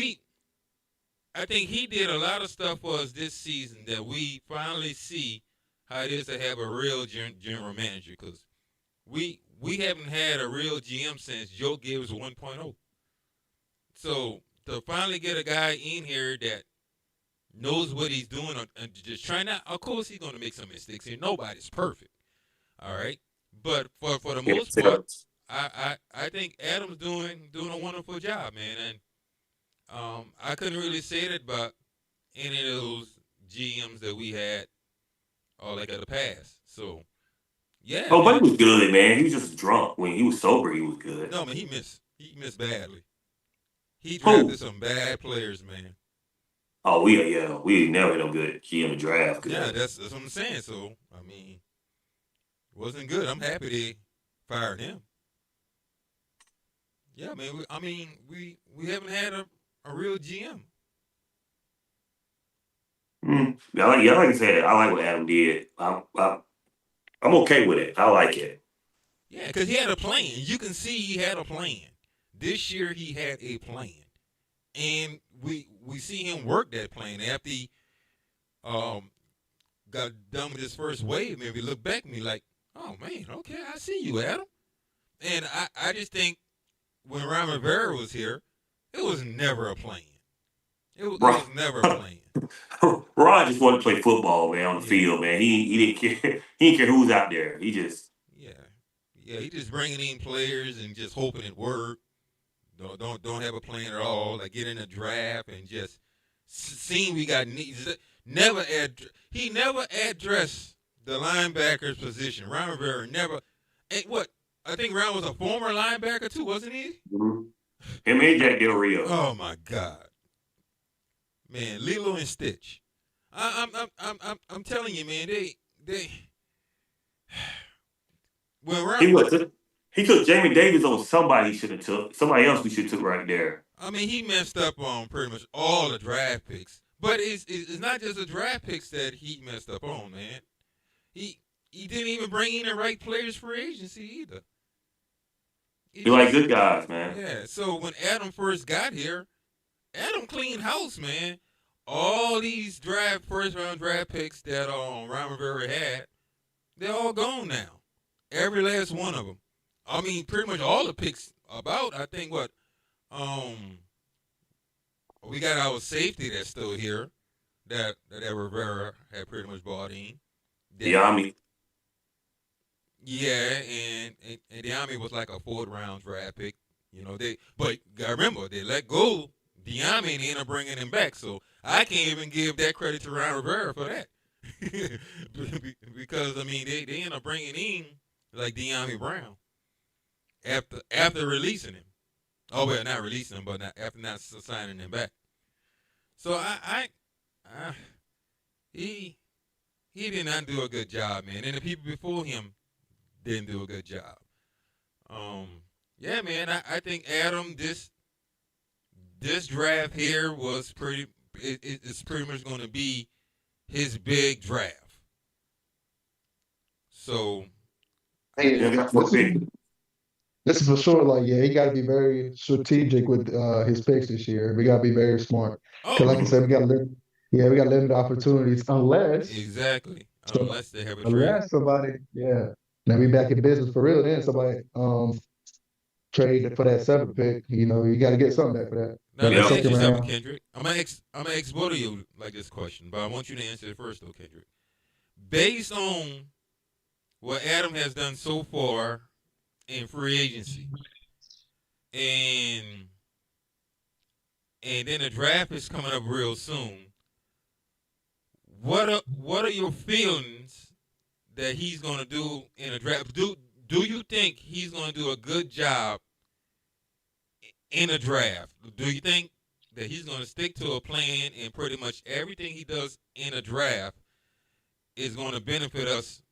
I think he did a lot of stuff for us this season that we finally see how it is to have a real general manager, because we haven't had a real GM since Joe Gibbs 1.0. So to finally get a guy in here that knows what he's doing and just trying out, of course he's going to make some mistakes here. Nobody's perfect, all right? But for the most part, I think Adam's doing a wonderful job, man. And I couldn't really say that about any of those GMs that we had, like at the past. So, yeah. Oh, but Man. he was good, man. He was just drunk. When he was sober, he was good. No, man, he missed badly. He Who? drafted some bad players, man. Oh, we never had no good GM draft. Yeah, that's what I'm saying. So I mean, it wasn't good. I'm happy they fired him. Yeah, man. We haven't had a real GM. Like I said, I like what Adam did. I'm okay with it. I like it. Yeah, because he had a plan. You can see he had a plan. This year he had a plan, and we see him work that plan after he got done with his first wave. Maybe look back at me like, oh man, okay, I see you, Adam. And I just think when Ron Rivera was here, it was never a plan. It was never a plan. Ron just wanted to play football, man, on the field, man. He didn't care. He didn't care who was out there. He just he just bringing in players and just hoping it worked. Don't have a plan at all. Like get in a draft and just seeing we got needs. He never addressed the linebacker's position. Ron Rivera never. I think Ron was a former linebacker too, wasn't he? Mm-hmm. Him and Jack Del Rio. Oh my God, man, Lilo and Stitch. I'm telling you, man, they. When Ron, he took Jamie Davis on somebody he should have took. Somebody else we should have took right there. I mean, he messed up on pretty much all the draft picks. But it's not just the draft picks that he messed up on, man. He didn't even bring in the right players for agency either. He like good guys, man. Yeah, so when Adam first got here, Adam cleaned house, man. All these first-round draft picks that Ron Rivera had, they're all gone now. Every last one of them. I mean, pretty much all the picks about, I think, we got our safety that's still here that Rivera had pretty much bought in. Diami. Yeah, and Diami was like a 4th-round draft pick. You know, but gotta remember, they let go Diami and they ended up bringing him back. So I can't even give that credit to Ron Rivera for that. Because, I mean, they ended up bringing in like Diami Brown after releasing him. Oh, well, not releasing him, but after not signing him back. So he did not do a good job, man. And the people before him didn't do a good job. Yeah, man, I think Adam, this draft here was it's pretty much going to be his big draft. So, this is for sure. Like, yeah, he got to be very strategic with his picks this year. We got to be very smart. Because, like I said, we got limited opportunities unless they have a trade. Unless somebody, now we back in business for real. Then somebody trade for that 7th pick. You know, you got to get something back for that. Now, let me ask you something, Kendrick. I'm gonna ask both of you like this question, but I want you to answer it first, though, Kendrick. Based on what Adam has done so far in free agency, and then the draft is coming up real soon. What are your feelings that he's gonna do in a draft? Do you think he's gonna do a good job in a draft? Do you think that he's gonna stick to a plan and pretty much everything he does in a draft is gonna benefit us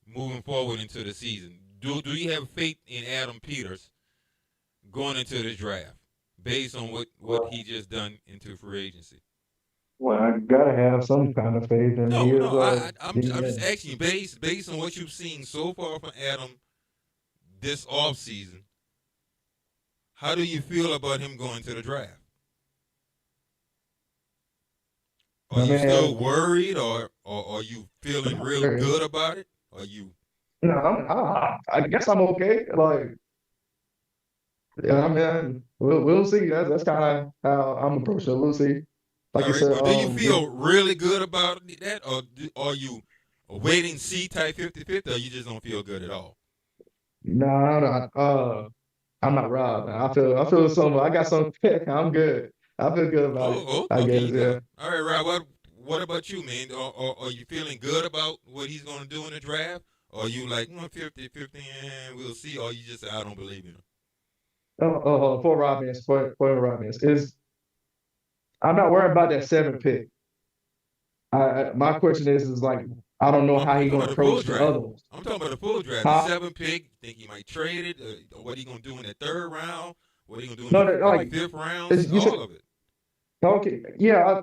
moving forward into the season? Do you have faith in Adam Peters going into this draft based on what he just done into free agency? Well, I gotta have some kind of faith in him. I'm just asking you, based on what you've seen so far from Adam this offseason, how do you feel about him going to the draft? Are you still worried, or are you feeling real good about it? Are you? No, I guess I'm okay. Like, yeah, I mean, we'll see. That's kind of how I'm approaching it. We'll see. Like you said, do you feel really good about that, or are you a wait and see type 50-50, or you just don't feel good at all? No, I'm not Rob. I feel something. I got some pick. I'm good. I feel good about it. I guess, yeah. All right, Rob. What about you, man? Are you feeling good about what he's going to do in the draft? Or are you like 50-50 and we'll see? Or you just say, I don't believe in him? For Robins, for Robins is I'm not worried about that 7 pick. My question is like I don't know I'm, how I'm he talking gonna about the full approach the draft. other ones. I'm talking about the full draft. The Huh? 7th pick. Think he might trade it? What he gonna do in the 3rd round? What he gonna do in No, the no, like 5th round? you said All of it. okay, yeah,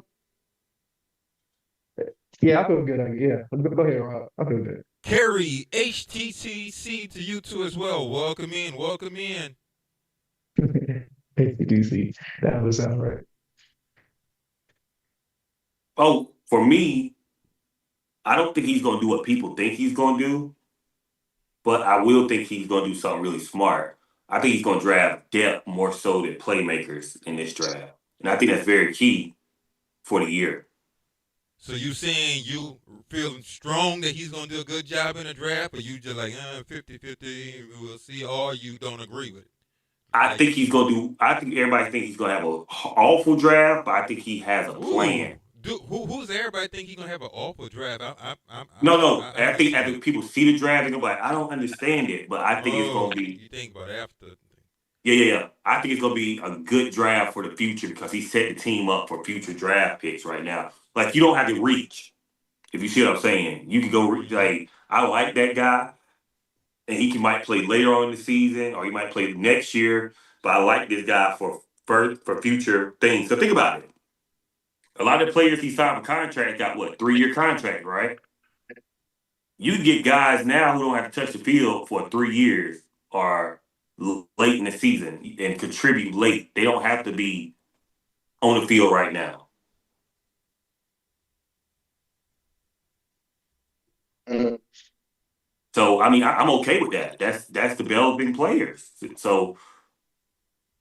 yeah, I feel good. Yeah, go ahead, Rob. I feel good. Kerry httc to you too as well. Welcome in. Welcome in. DC, that would sound right. Oh, for me, I don't think he's going to do what people think he's going to do, but I will think he's going to do something really smart. I think he's going to draft depth more so than playmakers in this draft. And I think that's very key for the year. So you saying you feeling strong that he's gonna do a good job in the draft, or you just like 50-50, we'll see, or you don't agree with it? I Like, think he's going to do, I think everybody thinks he's going to have an awful draft, but I think he has a plan. Who's everybody think he's gonna have an awful draft? No. I I think understand after that. people see the draft, they're like, I don't understand it, but I think it's going Oh, to be, you think about after? yeah. I think it's going to be a good draft for the future because he set the team up for future draft picks right now. Like, you don't have to reach, if you see what I'm saying. You can go, like, I like that guy, and he might play later on in the season, or he might play next year, but I like this guy for future things. So think about it. A lot of the players he signed for contract got, what, 3-year contract, right? You get guys now who don't have to touch the field for 3 years or late in the season and contribute late. They don't have to be on the field right now. Mhm. So I mean, I'm okay with that. That's developing players. So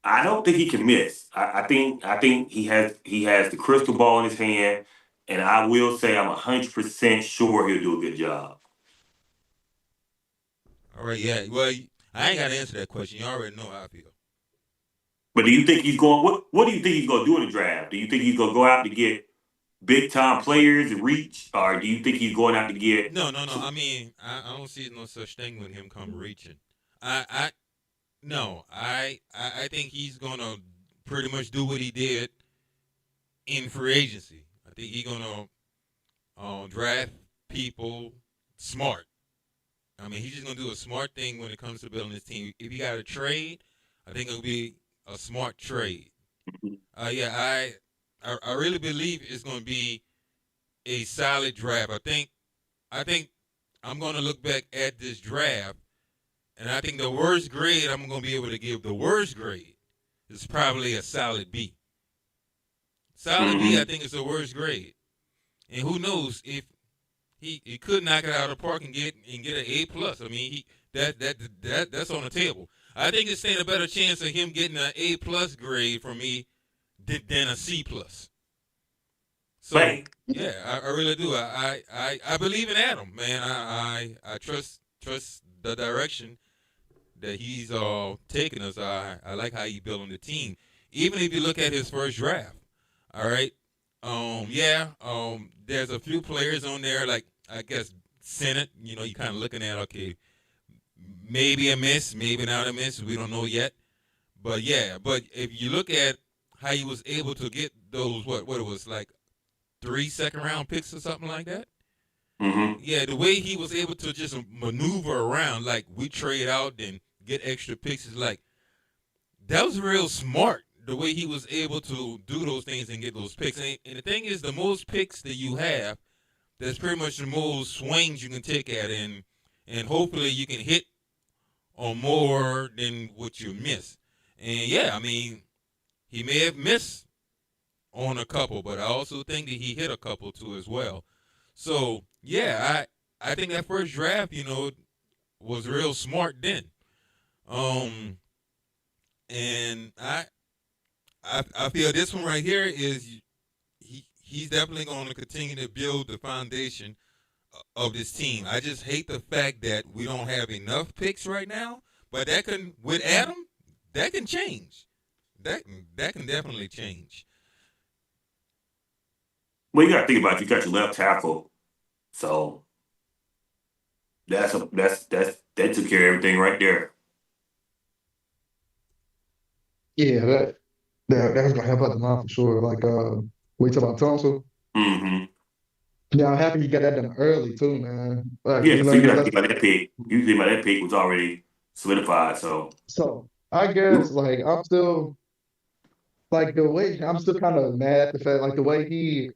I don't think he can miss. I think he has the crystal ball in his hand, and I will say I'm 100% sure he'll do a good job. All right, yeah. Well, I ain't got to answer that question. You already know how I feel. But do you think he's going? What do you think he's going to do in the draft? Do you think he's going to go out to get big time players and reach, or do you think he's going out to get? No. I mean, I don't see no such thing with him come reaching. I no. I think he's gonna pretty much do what he did in free agency. I think he's gonna draft people smart. I mean, he's just gonna do a smart thing when it comes to building his team. If he got a trade, I think it'll be a smart trade. Yeah, I really believe it's gonna be a solid draft. I think I'm gonna look back at this draft, and I think the worst grade I'm gonna be able to give the worst grade is probably a solid B. Solid B, I Mm-hmm. think, is the worst grade. And who knows if he could knock it out of the park and get an A+. I mean, that's on the table. I think it's standing a better chance of him getting an A+ grade from me than a C+. So Right. yeah, I really do. I believe in Adam, man. I trust the direction that he's taking us. I like how he's building the team. Even if you look at his first draft, all right. There's a few players on there, like I guess Senate. You know, you kind of looking at, okay, maybe a miss, maybe not a miss. We don't know yet. But yeah, but if you look at how he was able to get those, what it was like 3 second-round picks or something like that. Mm-hmm. Yeah, the way he was able to just maneuver around, like we trade out and get extra picks, is like that was real smart. The way he was able to do those things and get those picks. And the thing is, the most picks that you have, that's pretty much the most swings you can take at, and hopefully you can hit on more than what you miss. And yeah, I mean, he may have missed on a couple, but I also think that he hit a couple too as well. So yeah, I think that first draft, was real smart then. Um, and I feel this one right here is he's definitely going to continue to build the foundation of this team. I just hate the fact that we don't have enough picks right now, but that can, with Adam, that can change. That can definitely change. Well, you got to think about it. You got your left tackle, so that took care of everything right there. Yeah, that's gonna help out the line for sure. Like we talk about Thompson. Mm-hmm. Yeah, I'm happy you got that done early too, man. Like Yeah, he so you learned his got to think lesson. about that pick. You think about that pick was already solidified. So So I guess like I'm still like the way I'm still kind of mad at the fact like the way he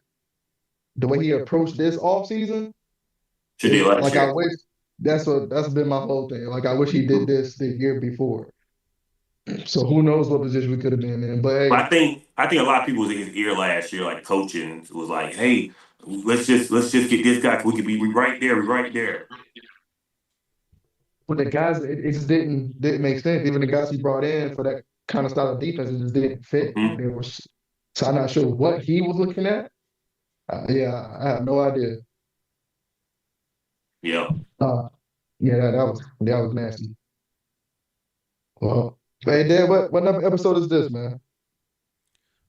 approached this off season. should do last Like I year. wish that's been my whole thing. Like I wish he did this the year before. So who knows what position we could have been in. But But hey, I think a lot of people was in his ear last year, like coaching was like, hey, let's just get this guy. We could be right there, we right there. with the guys, it just didn't make sense. Even the guys he brought in for that kind of style of defense, it just didn't fit. Hmm. They were so I'm not sure what he was looking at. Yeah, I have no idea. Yeah. Uh, yeah, that was nasty. Well, hey, Dad, what number episode is this, man?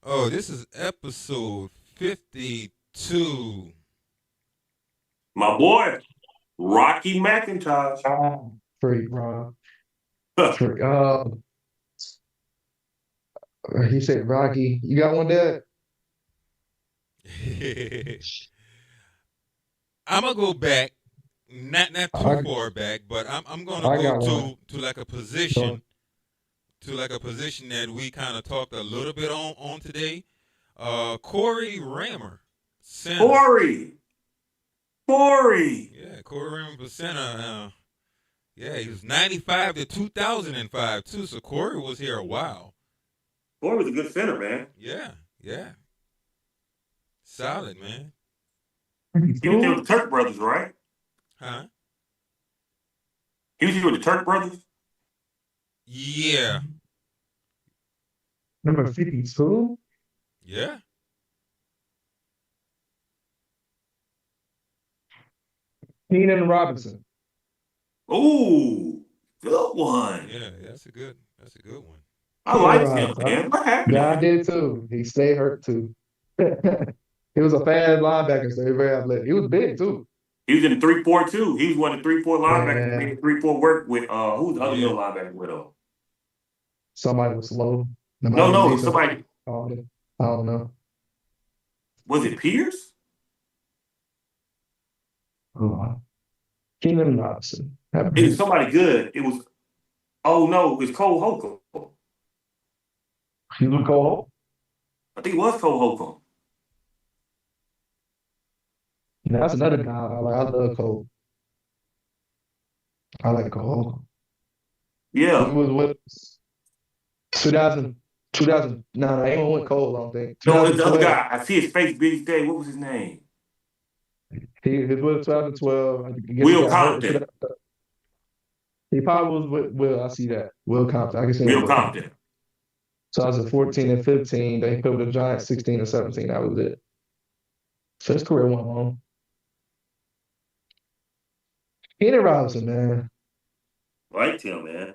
Oh, this is episode 52. My boy, Rocky McIntosh. Freak, bro. Freak. He said Rocky. You got one, Dad? I'm gonna go back, not too I far back, but I'm gonna I go got one. to like a Go. position that we kind of talked a little bit on today. Corey Rammer, center. Corey. Yeah, Corey Rammer for center. Yeah, he was 95 to 2005 too. So Corey was here a while. Corey was a good center, man. Yeah, solid man. He was here with the Turk brothers, right? Huh? He was here with the Turk brothers. Yeah, Number 52? yeah. Keenan Robinson. Ooh, good one. Yeah, that's a good one. I Keenan liked him, Robinson. man. What happened to Yeah, I him? did too. He stayed hurt too. He was a fast linebacker, so he was very athletic. He was big too. He was in the 3-4 too. He was one of the 3-4 linebackers that Yeah, made the 3-4 work with who's the other Yeah. middle linebacker with him? somebody was slow. Nobody No, was no, decent. somebody I don't know. was it Pierce? Oh, Keenan Robinson. It was somebody good. It was it was Cole Holcomb. He look old. I think it was Cole Holcomb. That's another guy I like. I love Cole. I like Cole. He Yeah. was with 2000, 2000. No, I ain't with Cole, I don't think. No, it's the other 2012. guy. I see his face busy day. What was his name? He was with 2012. I guess he Will got hurt. Compton. He probably was with Will. I see that. Will Compton. I can see that. Will Will Compton. Compton. So I was at 14 and 15. Then he played with the Giants 16 and 17. That was it. So his career went long. Keenan Robinson, man. Liked him, man.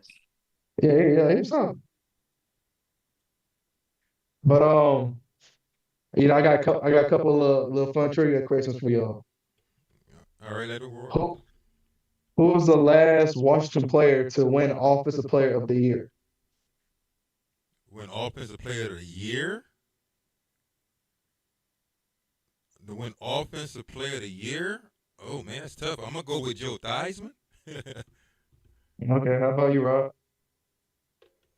Yeah, he was something. But I got a couple of little fun trivia questions for y'all. All right, let it roll. Who was the last Washington player to win Offensive Player of the Year? Win Offensive Player of the Year. To win Offensive Player of the Year. Oh man, that's tough. I'm gonna go with Joe Theismann. Okay, how about you, Rob?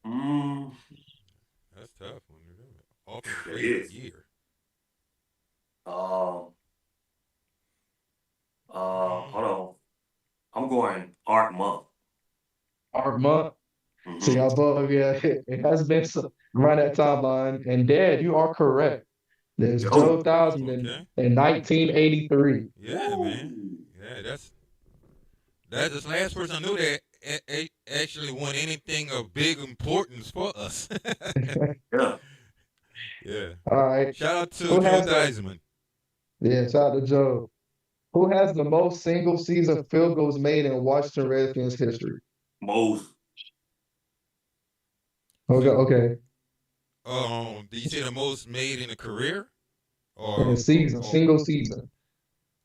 Mm, That's tough. Offensive it Player of is. the Year. Hold on. I'm going Art Monk. Art Monk. Mhm. So y'all both, yeah, it has been around that timeline. And Dad, you are correct. There's Joe Theismann Okay. in 1983. Yeah, man. Yeah, that's the last person I knew that actually won anything of big importance for us. Yeah. Yeah. All right. Shout out to Who Joe has the- Theismann. Yeah, shout out to Joe. Who has the most single season field goals made in Washington Redskins history? Mose. Okay. Did you say the most made in a career? In a season, single season.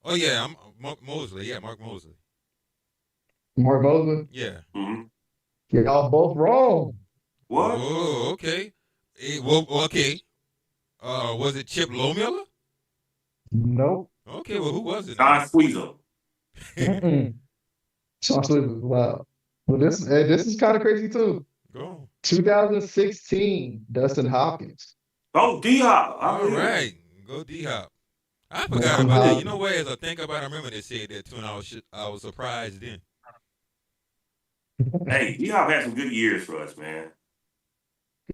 Oh yeah, I'm Mark Mosley. Yeah, Mark Mosley. Mark Mosley? Yeah. Mm-hmm. Y'all both wrong. What? Oh, okay. Okay. Was it Chip Lomiller? Nope. Okay, well, who was it? Don Squeezo. Sean Sliver. Wow. Well, this is kind of crazy too. Go on. 2016, Dustin Hopkins. Oh, D-Hop. All right. Go D-Hop. I forgot Dustin about that. You Hopkins. know what? As I think about it, I remember they said that too, and I was surprised then. Hey, D-Hop had some good years for us, man.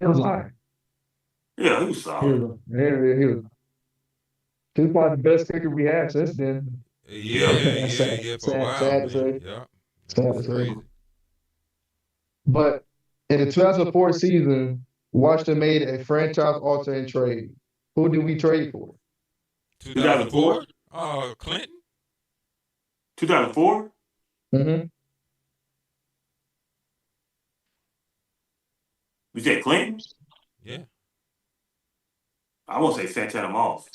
He was lying. Yeah, he was solid. He was probably the best kicker we had since then. Yeah, for a while. Sad to Man. say. Yeah. Sad to That's say. crazy. But in the 2004 season, Washington made a franchise-altering trade. Who did we trade for? 2004? Clinton? 2004? Mm-hmm. You said Clinton? Yeah. I won't say Santana Moss.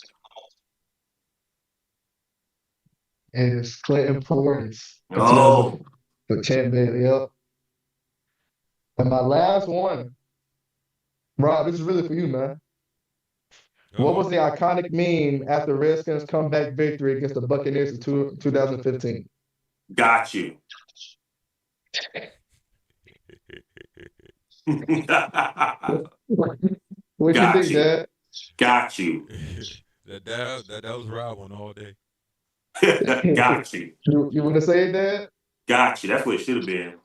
And it's Clinton Portis. Oh. For Champ Bailey, yep. And my last one, Rob, this is really for you, man. What was the iconic meme after Redskins' comeback victory against the Buccaneers in 2015? Got you. What Got you think, you. Dad? Got you. that was Rob one all day. Got you. You want to say it, Dad? Got you. That's what it should have been.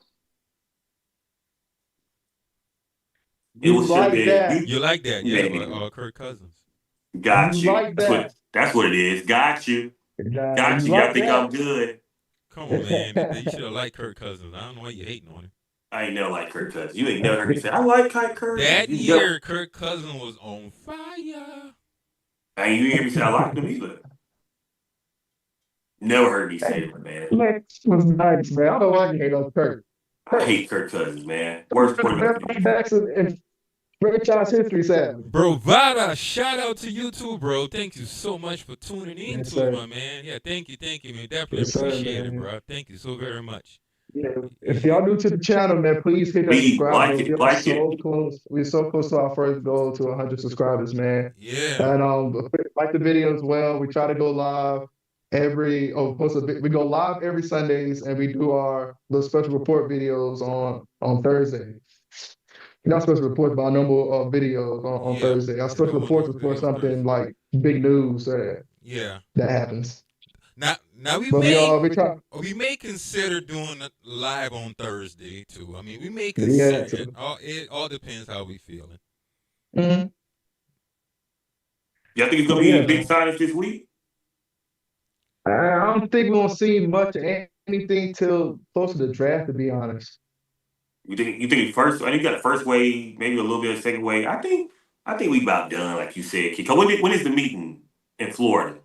It You was like that? You like that, yeah, Kirk Cousins. Got you. Like that? That's what it is. Got you. Got you. Y'all think I'm good. Come on, man. You should have liked Kirk Cousins. I don't know why you hating on him. I ain't never liked Kirk Cousins. You ain't never heard me say, I like Kirk Cousins. That year, Kirk Cousins was on fire. I ain't hear me say I liked him either. Never heard me say it, man. Lex was nice, man. I don't know why you hate on Kirk. I hate Kirk Cousins, man. Worst quarterback. in franchise history, sadly. Bro, Vada, shout out to you too, bro. Thank you so much for tuning in Yes, to sir. it, my man. Yeah, thank you, man. Definitely Yes, sir, appreciate it, man. bro. Thank you so very much. Yeah. If y'all new to the channel, man, please hit that Please, subscribe like button. it, We're like so close. We're so close to our first goal to 100 subscribers, man. Yeah. And like the video as well. We try to go live we go live every Sundays, and we do our little special report videos on Thursdays. Not special reports, but our normal videos on Thursday. Our special reports is for something like big news that happens. Now we may consider doing it live on Thursday too. I mean, we may consider it. It all depends how we feeling. Mm-hmm. Y'all think it's gonna be any big signings this week? I don't think we're gonna see much of anything till close to the draft, to be honest. You think first? I think you got the first wave, maybe a little bit of the second wave. I think we about done, like you said. When is the meeting in Florida?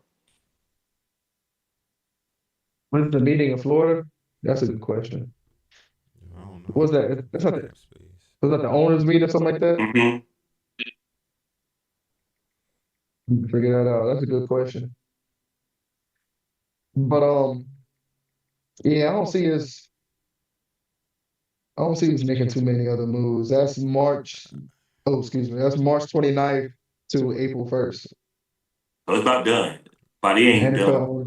When's the meeting in Florida? That's a good question. I don't know. What's that? Was that the owners' meeting or something like that? Mm-hmm. Figure that out. That's a good question. But yeah, I don't see us making too many other moves. That's March 29th to April 1st. So it's about done. By the end, done.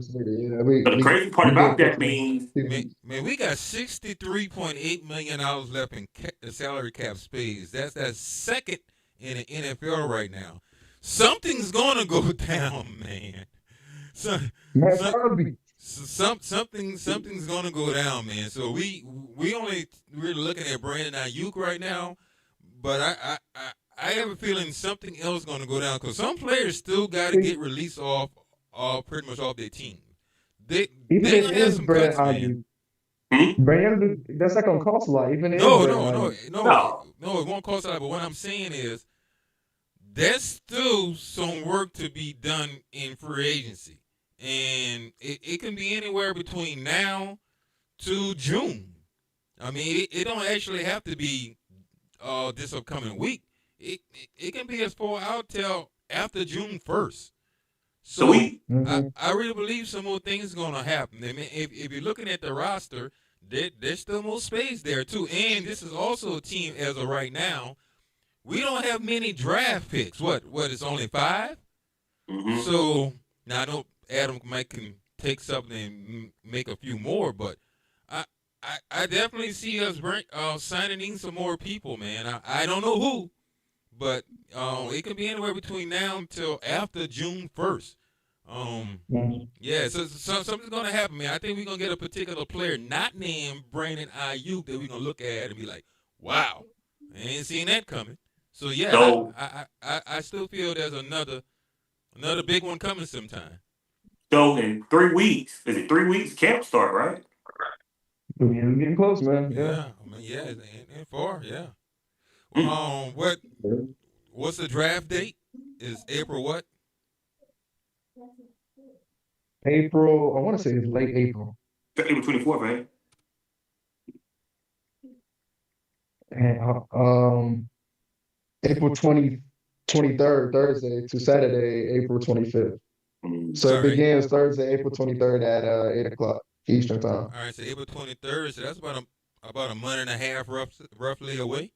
But the crazy part about that means, man, we got $63.8 million left in salary cap space. That's second in the NFL right now. Something's gonna go down, man. Something's gonna go down, man. So we're looking at Brandon Ayuk right now, but I have a feeling something else is gonna go down because some players still got to get released off pretty much off their team. They have some cuts, man. Brandon, that's not gonna cost a lot. Even no, it won't cost a lot. But what I'm saying is, there's still some work to be done in free agency. And it can be anywhere between now to June. I mean, it don't actually have to be this upcoming week. It can be as far out till after June 1st. So I really believe some more things are going to happen. I mean, if you're looking at the roster, there's still more space there too. And this is also a team as of right now we don't have many draft picks. What? It's only 5. Mm-hmm. So now I know Adam might can take something and make a few more, but I definitely see us signing in some more people, man. I don't know who, but it can be anywhere between now until after June 1st. Yeah, so something's gonna happen, man. I think we're gonna get a particular player not named Brandon Ayuk that we're gonna look at and be like, wow, I ain't seen that coming. So yeah, So, I still feel there's another big one coming sometime. So in 3 weeks, is it 3 weeks? Camp start, right? We're getting close, man. Yeah, I mean, yeah, and 4, yeah. Mm. What's the draft date? Is April what? April, I want to say it's late April. April 24th, right? And April 23rd, Thursday to Saturday, April 25th. So it begins Thursday, April 23rd at 8 o'clock Eastern time. All right, so April 23rd, so that's about a month and a half roughly away.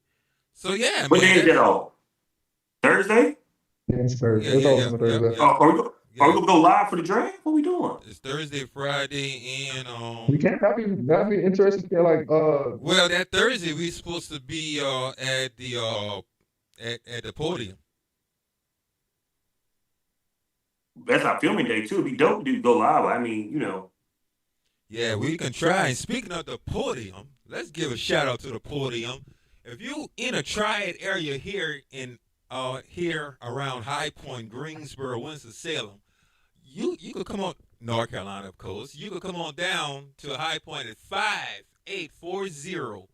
So yeah, What day is that all? Thursday? Yeah, it's Thursday. Yeah, It's also Thursday. Are we gonna go live for the draft? What we doing? It's Thursday, Friday, and You can't that'd be interesting. Like well, that Thursday we're supposed to be at the podium. That's our filming day too. It'd be dope to go live. I mean, Yeah, we can try. And speaking of the podium, let's give a shout out to the podium. If you in a triad area here around High Point, Greensboro, Winston-Salem, you could come on North Carolina, of course. You could come on down to High Point at 5840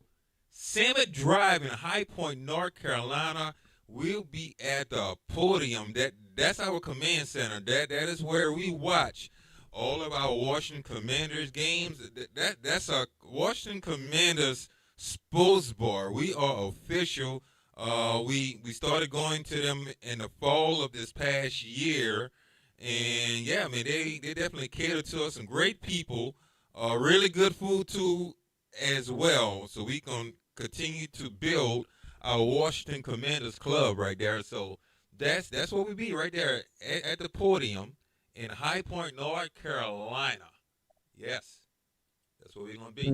Summit Drive in High Point, North Carolina. We'll be at the podium. That's our command center. That is where we watch all of our Washington Commanders games. That's our Washington Commanders sports bar. We are official. We started going to them in the fall of this past year, and yeah, I mean they definitely cater to us. Some great people, really good food too as well. So we can continue to build our Washington Commanders club right there. So that's what we be right there at the podium in High Point, North Carolina. Yes, that's what we're gonna be.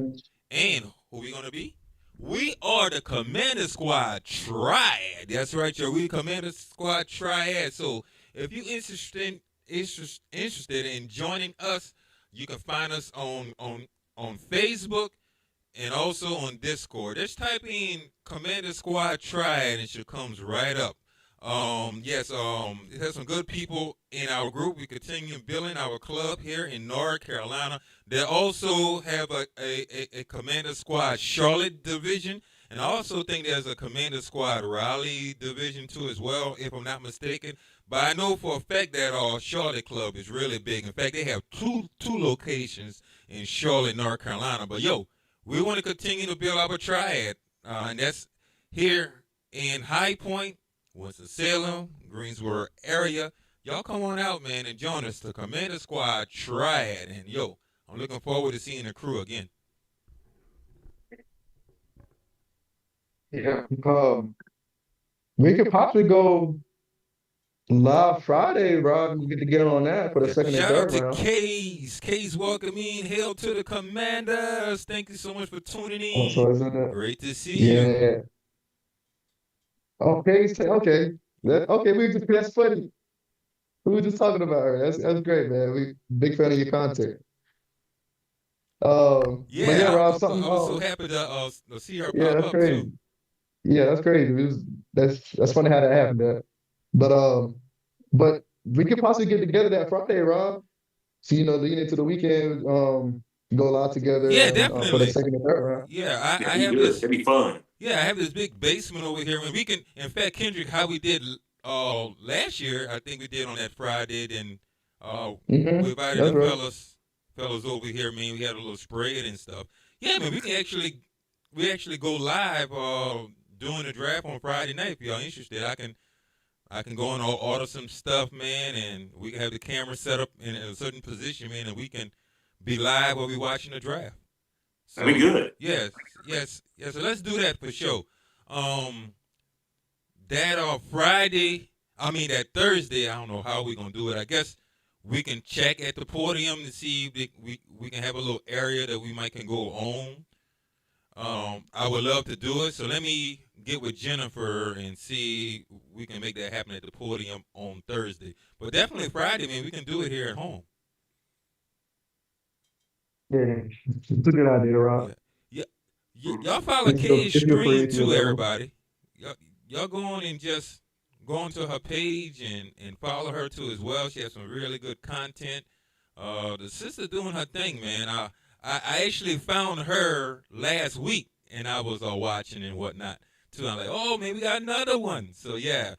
And who we gonna be? We are the Commander Squad Triad. That's right, y'all. We the Commander Squad Triad. So if you're interested in joining us, you can find us on Facebook and also on Discord. Just type in Commander Squad Triad and it comes right up. Yes, it has some good people in our group. We continue building our club here in North Carolina. They also have a Commander Squad Charlotte division, and I also think there's a Commander Squad Raleigh division too as well, if I'm not mistaken. But I know for a fact that Charlotte Club is really big. In fact, they have two locations in Charlotte, North Carolina. But yo, we want to continue to build our triad, and that's here in High Point, Winston-Salem, Greensboro area. Y'all come on out, man, and join us, the Commander Squad Triad. And yo, I'm looking forward to seeing the crew again. yeah, we could possibly go live Friday, Rob. We get to get on that for the second and Shout out third to round. K's welcoming. Hail to the Commanders. Thank you so much for tuning in. So isn't it? Great to see you. Yeah. Okay, okay. That's funny. We were just talking about her. That's great, man. We big fan of your content. But yeah, Rob, I was so happy to see her yeah, pop that's up crazy. too. Yeah, that's crazy. That's funny how that happened. But we could possibly get together that Friday, Rob. So leading into the weekend, go live together. Yeah, definitely. For the second and third round. Yeah, I have this. It'd be fun. Yeah, I have this big basement over here, and we can. In fact, Kendrick, how we did last year, I think we did on that Friday. Then we invited the fellas over here. Man, we had a little spread and stuff. Yeah, man, we actually go live doing the draft on Friday night. If y'all interested, I can go and order some stuff, man, and we can have the camera set up in a certain position, man, and we can be live while we watching the draft. So, that'd be good. Yes. So let's do that for sure. that that Thursday, I don't know how we're going to do it. I guess we can check at the podium to see if we can have a little area that we might can go on. I would love to do it. So let me get with Jennifer and see if we can make that happen at the podium on Thursday. But definitely Friday, man, we can do it here at home. Yeah, it's a good idea, Rob. Yeah. Y'all follow Kay's stream too, everybody. Y'all go on and just go onto her page and follow her too as well. She has some really good content. The sister doing her thing, man. I actually found her last week, and I was watching and whatnot too. I'm like, oh man, we got another one. So yeah,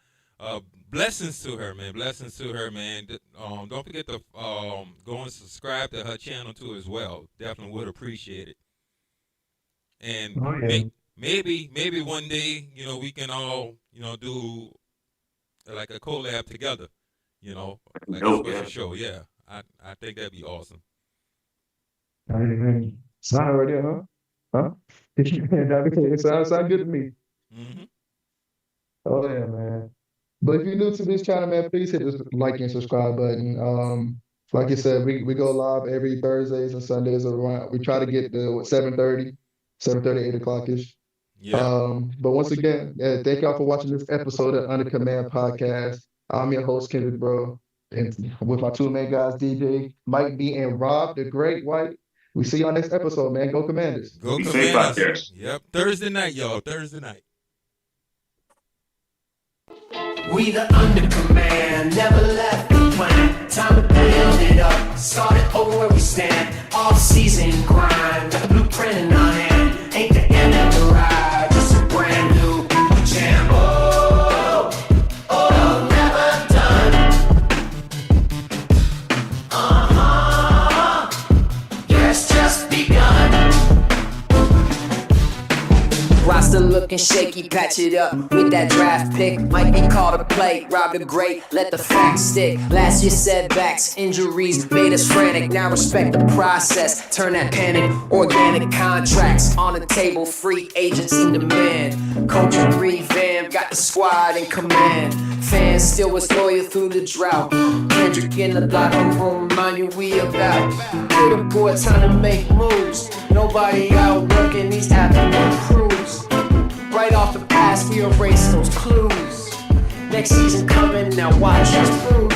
blessings to her, man. Blessings to her, man. Don't forget to go and subscribe to her channel too as well. Definitely would appreciate it. And maybe one day, we can all, do like a collab together, like a special show. Yeah, I think that'd be awesome. Sound already, huh? It sounds good to me. Mm-hmm. Oh yeah, man. But if you're new to this channel, man, please hit the like and subscribe button. Like you said, we go live every Thursdays and Sundays around. We try to get to 7:30, 8 o'clock-ish. Yeah. But once again, thank y'all for watching this episode of Under Command Podcast. I'm your host, Kendrick Bro, and with my two main guys, DJ, Mike B, and Rob, the Great White. We see y'all next episode, man. Go Commanders. Go Be safe out there. Commanders. Yep. Thursday night, y'all. Thursday night. We the undercommand, never left the plan. Time to build it up, started over where we stand. All season grind, got the blueprint in our hand. Ain't the end of the ride, just a brand new jam. Oh, never done. Yes, just begun. Roster looking shaky, patch it up with that draft pick. Might be called a play, rob the great, let the facts stick. Last year's setbacks, injuries made us frantic. Now respect the process, turn that panic. Organic contracts on the table, free agents in demand. Coaching revamp, got the squad in command. Fans still was loyal through the drought. Kendrick in the block room, remind you we about. Get a boy, time to make moves. Nobody out working these afternoon crews. Right off the pass, we erase those clues. Next season coming, now watch us prove.